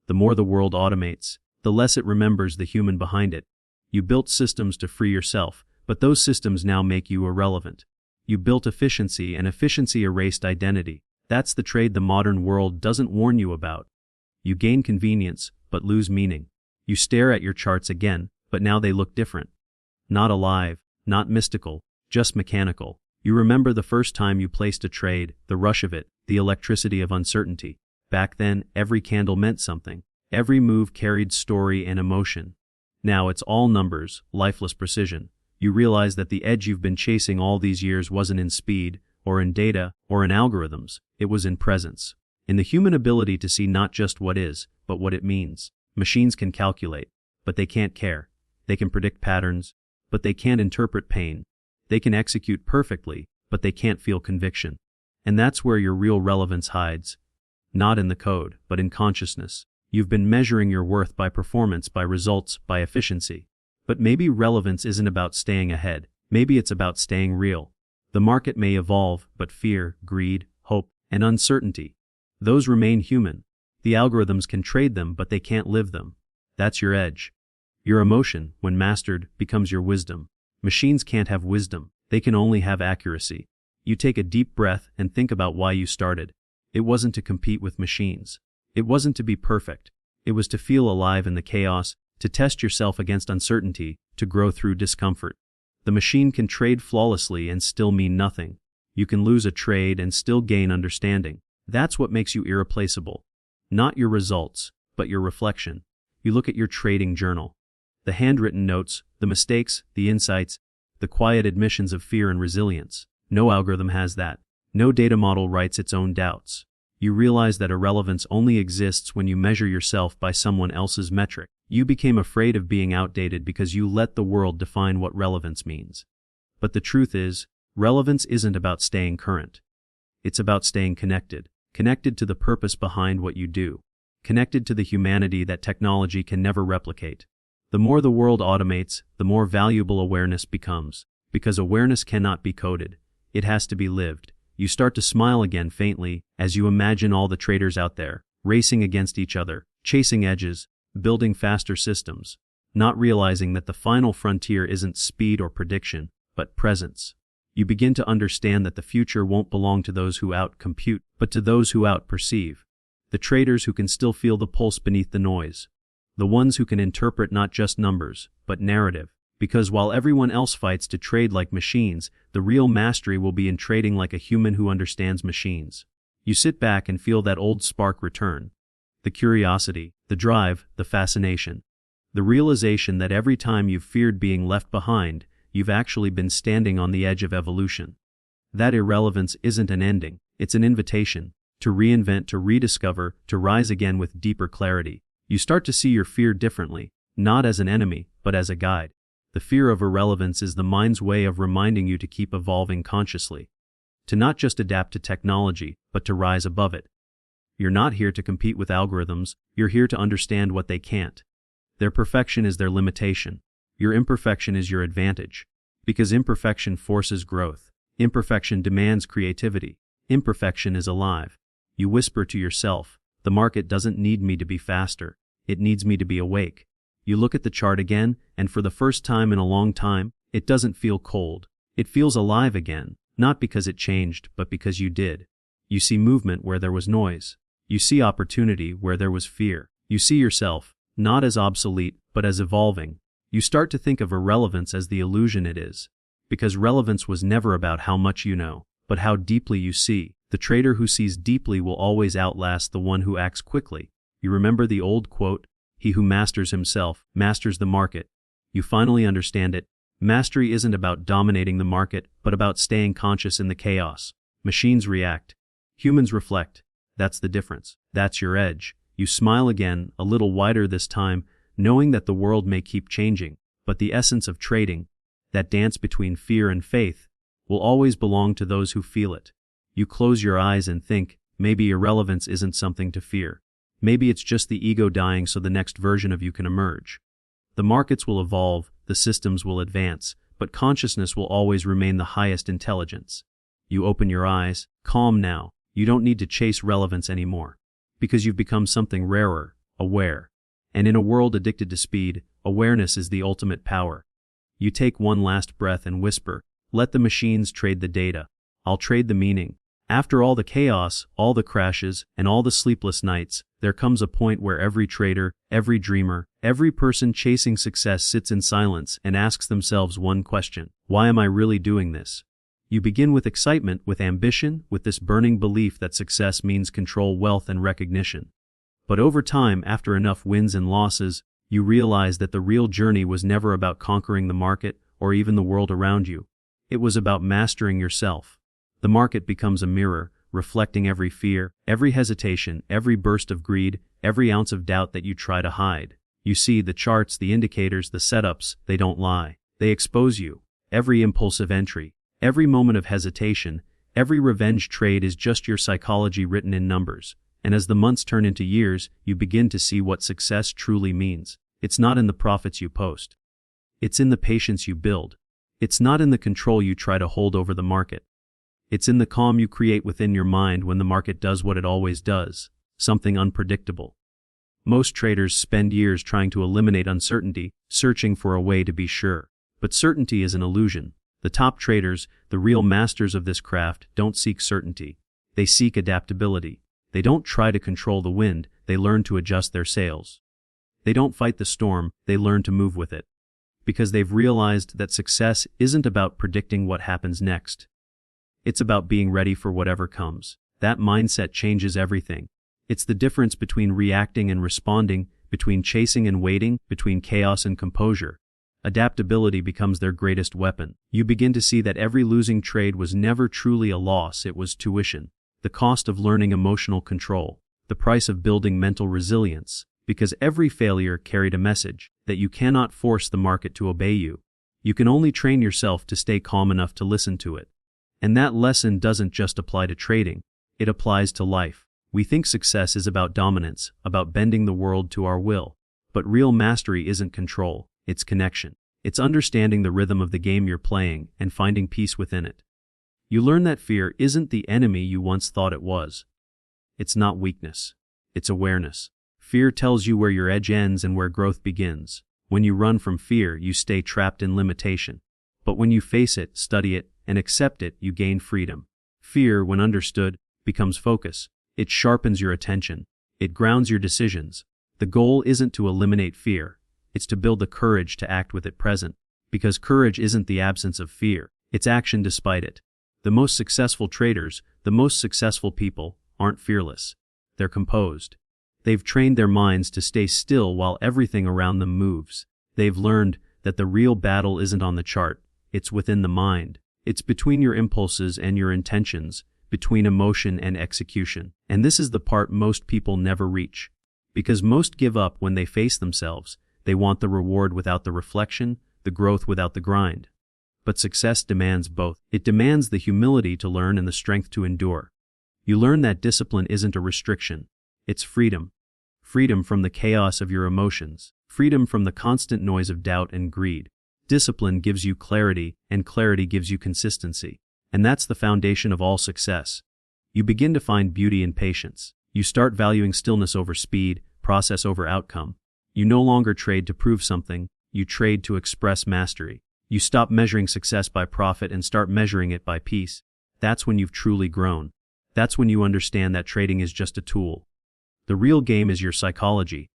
A: The more the world automates, the less it remembers the human behind it. You built systems to free yourself, but those systems now make you irrelevant. You built efficiency, and efficiency erased identity. That's the trade the modern world doesn't warn you about. You gain convenience, but lose meaning. You stare at your charts again, but now they look different. Not alive, not mystical, just mechanical. You remember the first time you placed a trade, the rush of it, the electricity of uncertainty. Back then, every candle meant something. Every move carried story and emotion. Now it's all numbers, lifeless precision. You realize that the edge you've been chasing all these years wasn't in speed, or in data, or in algorithms. It was in presence. In the human ability to see not just what is, but what it means. Machines can calculate, but they can't care. They can predict patterns, but they can't interpret pain. They can execute perfectly, but they can't feel conviction. And that's where your real relevance hides. Not in the code, but in consciousness. You've been measuring your worth by performance, by results, by efficiency. But maybe relevance isn't about staying ahead. Maybe it's about staying real. The market may evolve, but fear, greed, hope, and uncertainty, those remain human. The algorithms can trade them, but they can't live them. That's your edge. Your emotion, when mastered, becomes your wisdom. Machines can't have wisdom. They can only have accuracy. You take a deep breath and think about why you started. It wasn't to compete with machines. It wasn't to be perfect. It was to feel alive in the chaos, to test yourself against uncertainty, to grow through discomfort. The machine can trade flawlessly and still mean nothing. You can lose a trade and still gain understanding. That's what makes you irreplaceable. Not your results, but your reflection. You look at your trading journal. The handwritten notes, the mistakes, the insights, the quiet admissions of fear and resilience. No algorithm has that. No data model writes its own doubts. You realize that irrelevance only exists when you measure yourself by someone else's metric. You became afraid of being outdated because you let the world define what relevance means. But the truth is, relevance isn't about staying current. It's about staying connected. Connected to the purpose behind what you do. Connected to the humanity that technology can never replicate. The more the world automates, the more valuable awareness becomes. Because awareness cannot be coded. It has to be lived. You start to smile again faintly as you imagine all the traders out there, racing against each other, chasing edges, building faster systems, not realizing that the final frontier isn't speed or prediction, but presence. You begin to understand that the future won't belong to those who out-compute, but to those who out-perceive. The traders who can still feel the pulse beneath the noise. The ones who can interpret not just numbers, but narrative. Because while everyone else fights to trade like machines, the real mastery will be in trading like a human who understands machines. You sit back and feel that old spark return. The curiosity, the drive, the fascination. The realization that every time you've feared being left behind, you've actually been standing on the edge of evolution. That irrelevance isn't an ending, it's an invitation. To reinvent, to rediscover, to rise again with deeper clarity. You start to see your fear differently, not as an enemy, but as a guide. The fear of irrelevance is the mind's way of reminding you to keep evolving consciously. To not just adapt to technology, but to rise above it. You're not here to compete with algorithms, you're here to understand what they can't. Their perfection is their limitation. Your imperfection is your advantage. Because imperfection forces growth. Imperfection demands creativity. Imperfection is alive. You whisper to yourself, the market doesn't need me to be faster. It needs me to be awake. You look at the chart again, and for the first time in a long time, it doesn't feel cold. It feels alive again, not because it changed, but because you did. You see movement where there was noise. You see opportunity where there was fear. You see yourself, not as obsolete, but as evolving. You start to think of irrelevance as the illusion it is. Because relevance was never about how much you know, but how deeply you see. The trader who sees deeply will always outlast the one who acts quickly. You remember the old quote? He who masters himself, masters the market. You finally understand it. Mastery isn't about dominating the market, but about staying conscious in the chaos. Machines react. Humans reflect. That's the difference. That's your edge. You smile again, a little wider this time, knowing that the world may keep changing, but the essence of trading, that dance between fear and faith, will always belong to those who feel it. You close your eyes and think, maybe irrelevance isn't something to fear. Maybe it's just the ego dying so the next version of you can emerge. The markets will evolve, the systems will advance, but consciousness will always remain the highest intelligence. You open your eyes, calm now. You don't need to chase relevance anymore. Because you've become something rarer, aware. And in a world addicted to speed, awareness is the ultimate power. You take one last breath and whisper, let the machines trade the data. I'll trade the meaning. After all the chaos, all the crashes, and all the sleepless nights, there comes a point where every trader, every dreamer, every person chasing success sits in silence and asks themselves one question: why am I really doing this? You begin with excitement, with ambition, with this burning belief that success means control, wealth, and recognition. But over time, after enough wins and losses, you realize that the real journey was never about conquering the market or even the world around you. It was about mastering yourself. The market becomes a mirror, reflecting every fear, every hesitation, every burst of greed, every ounce of doubt that you try to hide. You see the charts, the indicators, the setups, they don't lie. They expose you. Every impulsive entry, every moment of hesitation, every revenge trade is just your psychology written in numbers. And as the months turn into years, you begin to see what success truly means. It's not in the profits you post. It's in the patience you build. It's not in the control you try to hold over the market. It's in the calm you create within your mind when the market does what it always does, something unpredictable. Most traders spend years trying to eliminate uncertainty, searching for a way to be sure. But certainty is an illusion. The top traders, the real masters of this craft, don't seek certainty. They seek adaptability. They don't try to control the wind, they learn to adjust their sails. They don't fight the storm, they learn to move with it. Because they've realized that success isn't about predicting what happens next. It's about being ready for whatever comes. That mindset changes everything. It's the difference between reacting and responding, between chasing and waiting, between chaos and composure. Adaptability becomes their greatest weapon. You begin to see that every losing trade was never truly a loss, it was tuition. The cost of learning emotional control, the price of building mental resilience, because every failure carried a message that you cannot force the market to obey you. You can only train yourself to stay calm enough to listen to it. And that lesson doesn't just apply to trading, it applies to life. We think success is about dominance, about bending the world to our will. But real mastery isn't control, it's connection. It's understanding the rhythm of the game you're playing and finding peace within it. You learn that fear isn't the enemy you once thought it was. It's not weakness, it's awareness. Fear tells you where your edge ends and where growth begins. When you run from fear, you stay trapped in limitation. But when you face it, study it, and accept it, you gain freedom. Fear, when understood, becomes focus. It sharpens your attention. It grounds your decisions. The goal isn't to eliminate fear. It's to build the courage to act with it present. Because courage isn't the absence of fear. It's action despite it. The most successful traders, the most successful people, aren't fearless. They're composed. They've trained their minds to stay still while everything around them moves. They've learned that the real battle isn't on the chart. It's within the mind. It's between your impulses and your intentions, between emotion and execution. And this is the part most people never reach. Because most give up when they face themselves. They want the reward without the reflection, the growth without the grind. But success demands both. It demands the humility to learn and the strength to endure. You learn that discipline isn't a restriction. It's freedom. Freedom from the chaos of your emotions. Freedom from the constant noise of doubt and greed. Discipline gives you clarity, and clarity gives you consistency. And that's the foundation of all success. You begin to find beauty in patience. You start valuing stillness over speed, process over outcome. You no longer trade to prove something, you trade to express mastery. You stop measuring success by profit and start measuring it by peace. That's when you've truly grown. That's when you understand that trading is just a tool. The real game is your psychology.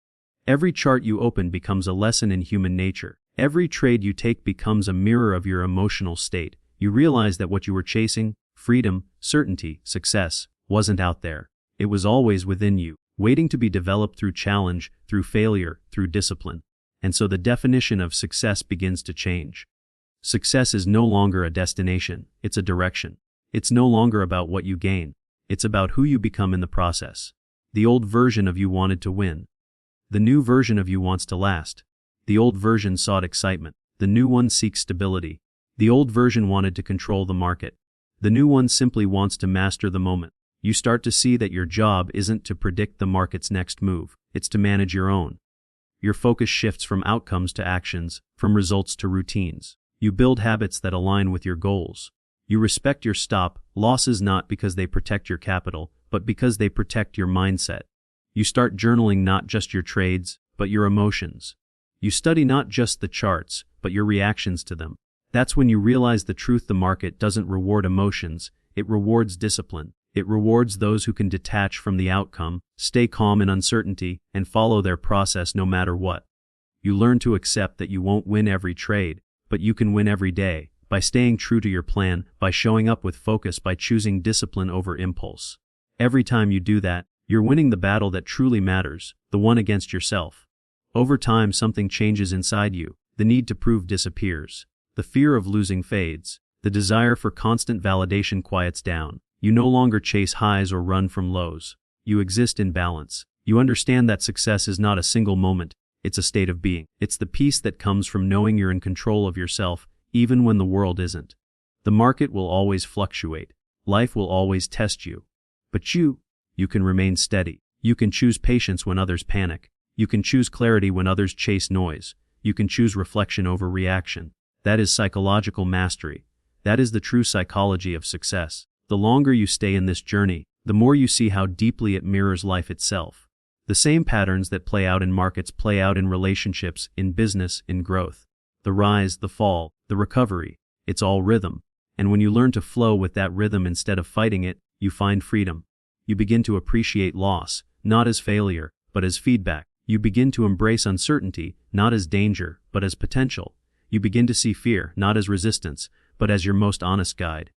A: Every chart you open becomes a lesson in human nature. Every trade you take becomes a mirror of your emotional state. You realize that what you were chasing, freedom, certainty, success, wasn't out there. It was always within you, waiting to be developed through challenge, through failure, through discipline. And so the definition of success begins to change. Success is no longer a destination, it's a direction. It's no longer about what you gain. It's about who you become in the process. The old version of you wanted to win. The new version of you wants to last. The old version sought excitement. The new one seeks stability. The old version wanted to control the market. The new one simply wants to master the moment. You start to see that your job isn't to predict the market's next move. It's to manage your own. Your focus shifts from outcomes to actions, from results to routines. You build habits that align with your goals. You respect your stop losses not because they protect your capital, but because they protect your mindset. You start journaling not just your trades, but your emotions. You study not just the charts, but your reactions to them. That's when you realize the truth: the market doesn't reward emotions, it rewards discipline. It rewards those who can detach from the outcome, stay calm in uncertainty, and follow their process no matter what. You learn to accept that you won't win every trade, but you can win every day, by staying true to your plan, by showing up with focus, by choosing discipline over impulse. Every time you do that, you're winning the battle that truly matters, the one against yourself. Over time, something changes inside you. The need to prove disappears. The fear of losing fades. The desire for constant validation quiets down. You no longer chase highs or run from lows. You exist in balance. You understand that success is not a single moment, it's a state of being. It's the peace that comes from knowing you're in control of yourself, even when the world isn't. The market will always fluctuate. Life will always test you. But you can remain steady. You can choose patience when others panic. You can choose clarity when others chase noise. You can choose reflection over reaction. That is psychological mastery. That is the true psychology of success. The longer you stay in this journey, the more you see how deeply it mirrors life itself. The same patterns that play out in markets play out in relationships, in business, in growth. The rise, the fall, the recovery, it's all rhythm. And when you learn to flow with that rhythm instead of fighting it, you find freedom. You begin to appreciate loss, not as failure, but as feedback. You begin to embrace uncertainty, not as danger, but as potential. You begin to see fear, not as resistance, but as your most honest guide.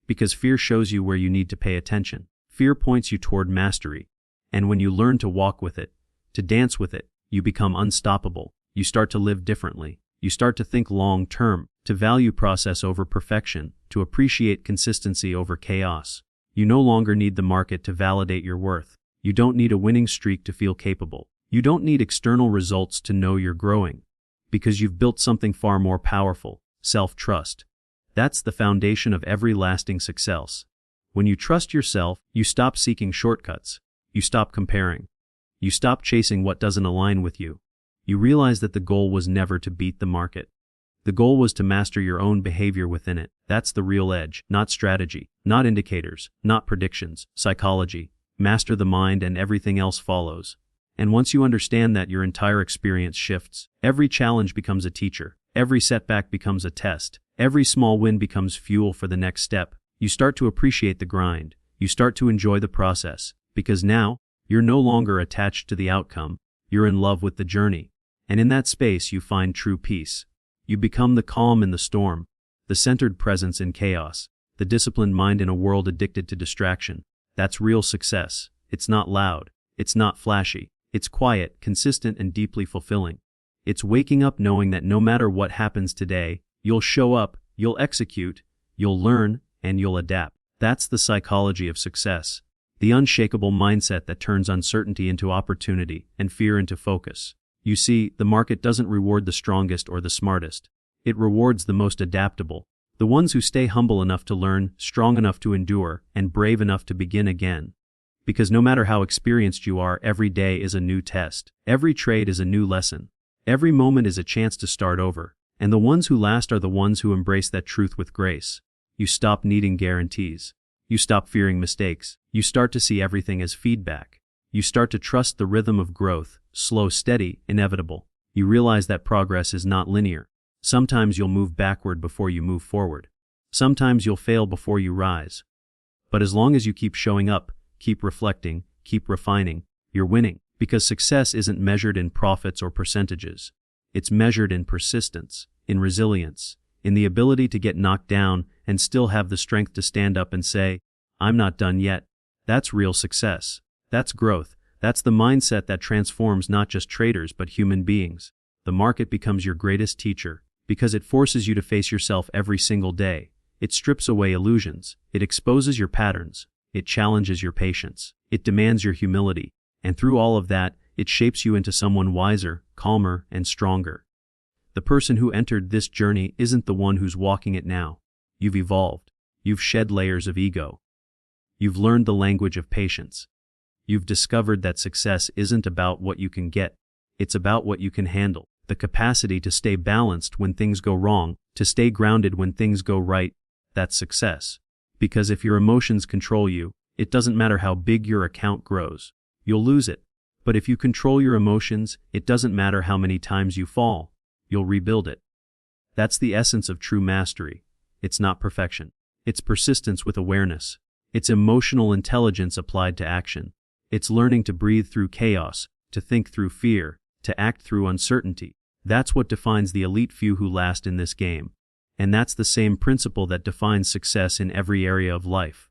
A: Because fear shows you where you need to pay attention. Fear points you toward mastery. And when you learn to walk with it, to dance with it, You become unstoppable. You start to live differently. You start to think long-term, to value process over perfection, to appreciate consistency over chaos. You no longer need the market to validate your worth. You don't need a winning streak to feel capable. You don't need external results to know you're growing. Because you've built something far more powerful, self-trust. That's the foundation of every lasting success. When you trust yourself, you stop seeking shortcuts. You stop comparing. You stop chasing what doesn't align with you. You realize that the goal was never to beat the market. The goal was to master your own behavior within it. That's the real edge, not strategy, not indicators, not predictions, psychology. Master the mind and everything else follows. And once you understand that, your entire experience shifts. Every challenge becomes a teacher. Every setback becomes a test. Every small win becomes fuel for the next step. You start to appreciate the grind. You start to enjoy the process. Because now, you're no longer attached to the outcome. You're in love with the journey. And in that space you find true peace. You become the calm in the storm, the centered presence in chaos, the disciplined mind in a world addicted to distraction. That's real success. It's not loud. It's not flashy. It's quiet, consistent, and deeply fulfilling. It's waking up knowing that no matter what happens today, you'll show up, you'll execute, you'll learn, and you'll adapt. That's the psychology of success. The unshakable mindset that turns uncertainty into opportunity and fear into focus. You see, the market doesn't reward the strongest or the smartest. It rewards the most adaptable. The ones who stay humble enough to learn, strong enough to endure, and brave enough to begin again. Because no matter how experienced you are, every day is a new test. Every trade is a new lesson. Every moment is a chance to start over. And the ones who last are the ones who embrace that truth with grace. You stop needing guarantees. You stop fearing mistakes. You start to see everything as feedback. You start to trust the rhythm of growth, slow, steady, inevitable. You realize that progress is not linear. Sometimes you'll move backward before you move forward. Sometimes you'll fail before you rise. But as long as you keep showing up, keep reflecting, keep refining, you're winning. Because success isn't measured in profits or percentages. It's measured in persistence, in resilience, in the ability to get knocked down and still have the strength to stand up and say, I'm not done yet. That's real success. That's growth. That's the mindset that transforms not just traders but human beings. The market becomes your greatest teacher because it forces you to face yourself every single day. It strips away illusions. It exposes your patterns. It challenges your patience. It demands your humility. And through all of that, it shapes you into someone wiser, calmer, and stronger. The person who entered this journey isn't the one who's walking it now. You've evolved. You've shed layers of ego. You've learned the language of patience. You've discovered that success isn't about what you can get. It's about what you can handle. The capacity to stay balanced when things go wrong, to stay grounded when things go right. That's success. Because if your emotions control you, it doesn't matter how big your account grows. You'll lose it. But if you control your emotions, it doesn't matter how many times you fall. You'll rebuild it. That's the essence of true mastery. It's not perfection. It's persistence with awareness. It's emotional intelligence applied to action. It's learning to breathe through chaos, to think through fear, to act through uncertainty. That's what defines the elite few who last in this game. And that's the same principle that defines success in every area of life.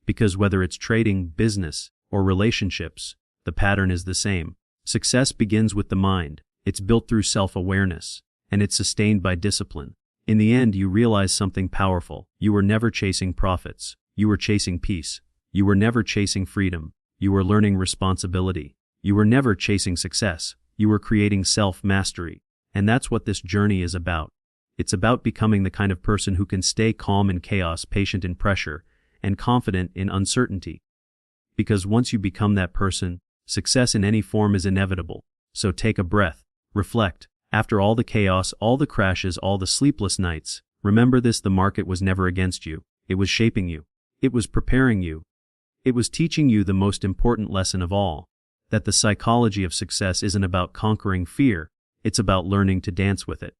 A: Because whether it's trading, business, or relationships, the pattern is the same. Success begins with the mind. It's built through self-awareness, and it's sustained by discipline. In the end, you realize something powerful. You were never chasing profits. You were chasing peace. You were never chasing freedom. You were learning responsibility. You were never chasing success. You were creating self-mastery. And that's what this journey is about. It's about becoming the kind of person who can stay calm in chaos, patient in pressure, and confident in uncertainty. Because once you become that person, success in any form is inevitable. So take a breath. Reflect. After all the chaos, all the crashes, all the sleepless nights, remember this: the market was never against you. It was shaping you. It was preparing you. It was teaching you the most important lesson of all, that the psychology of success isn't about conquering fear, it's about learning to dance with it.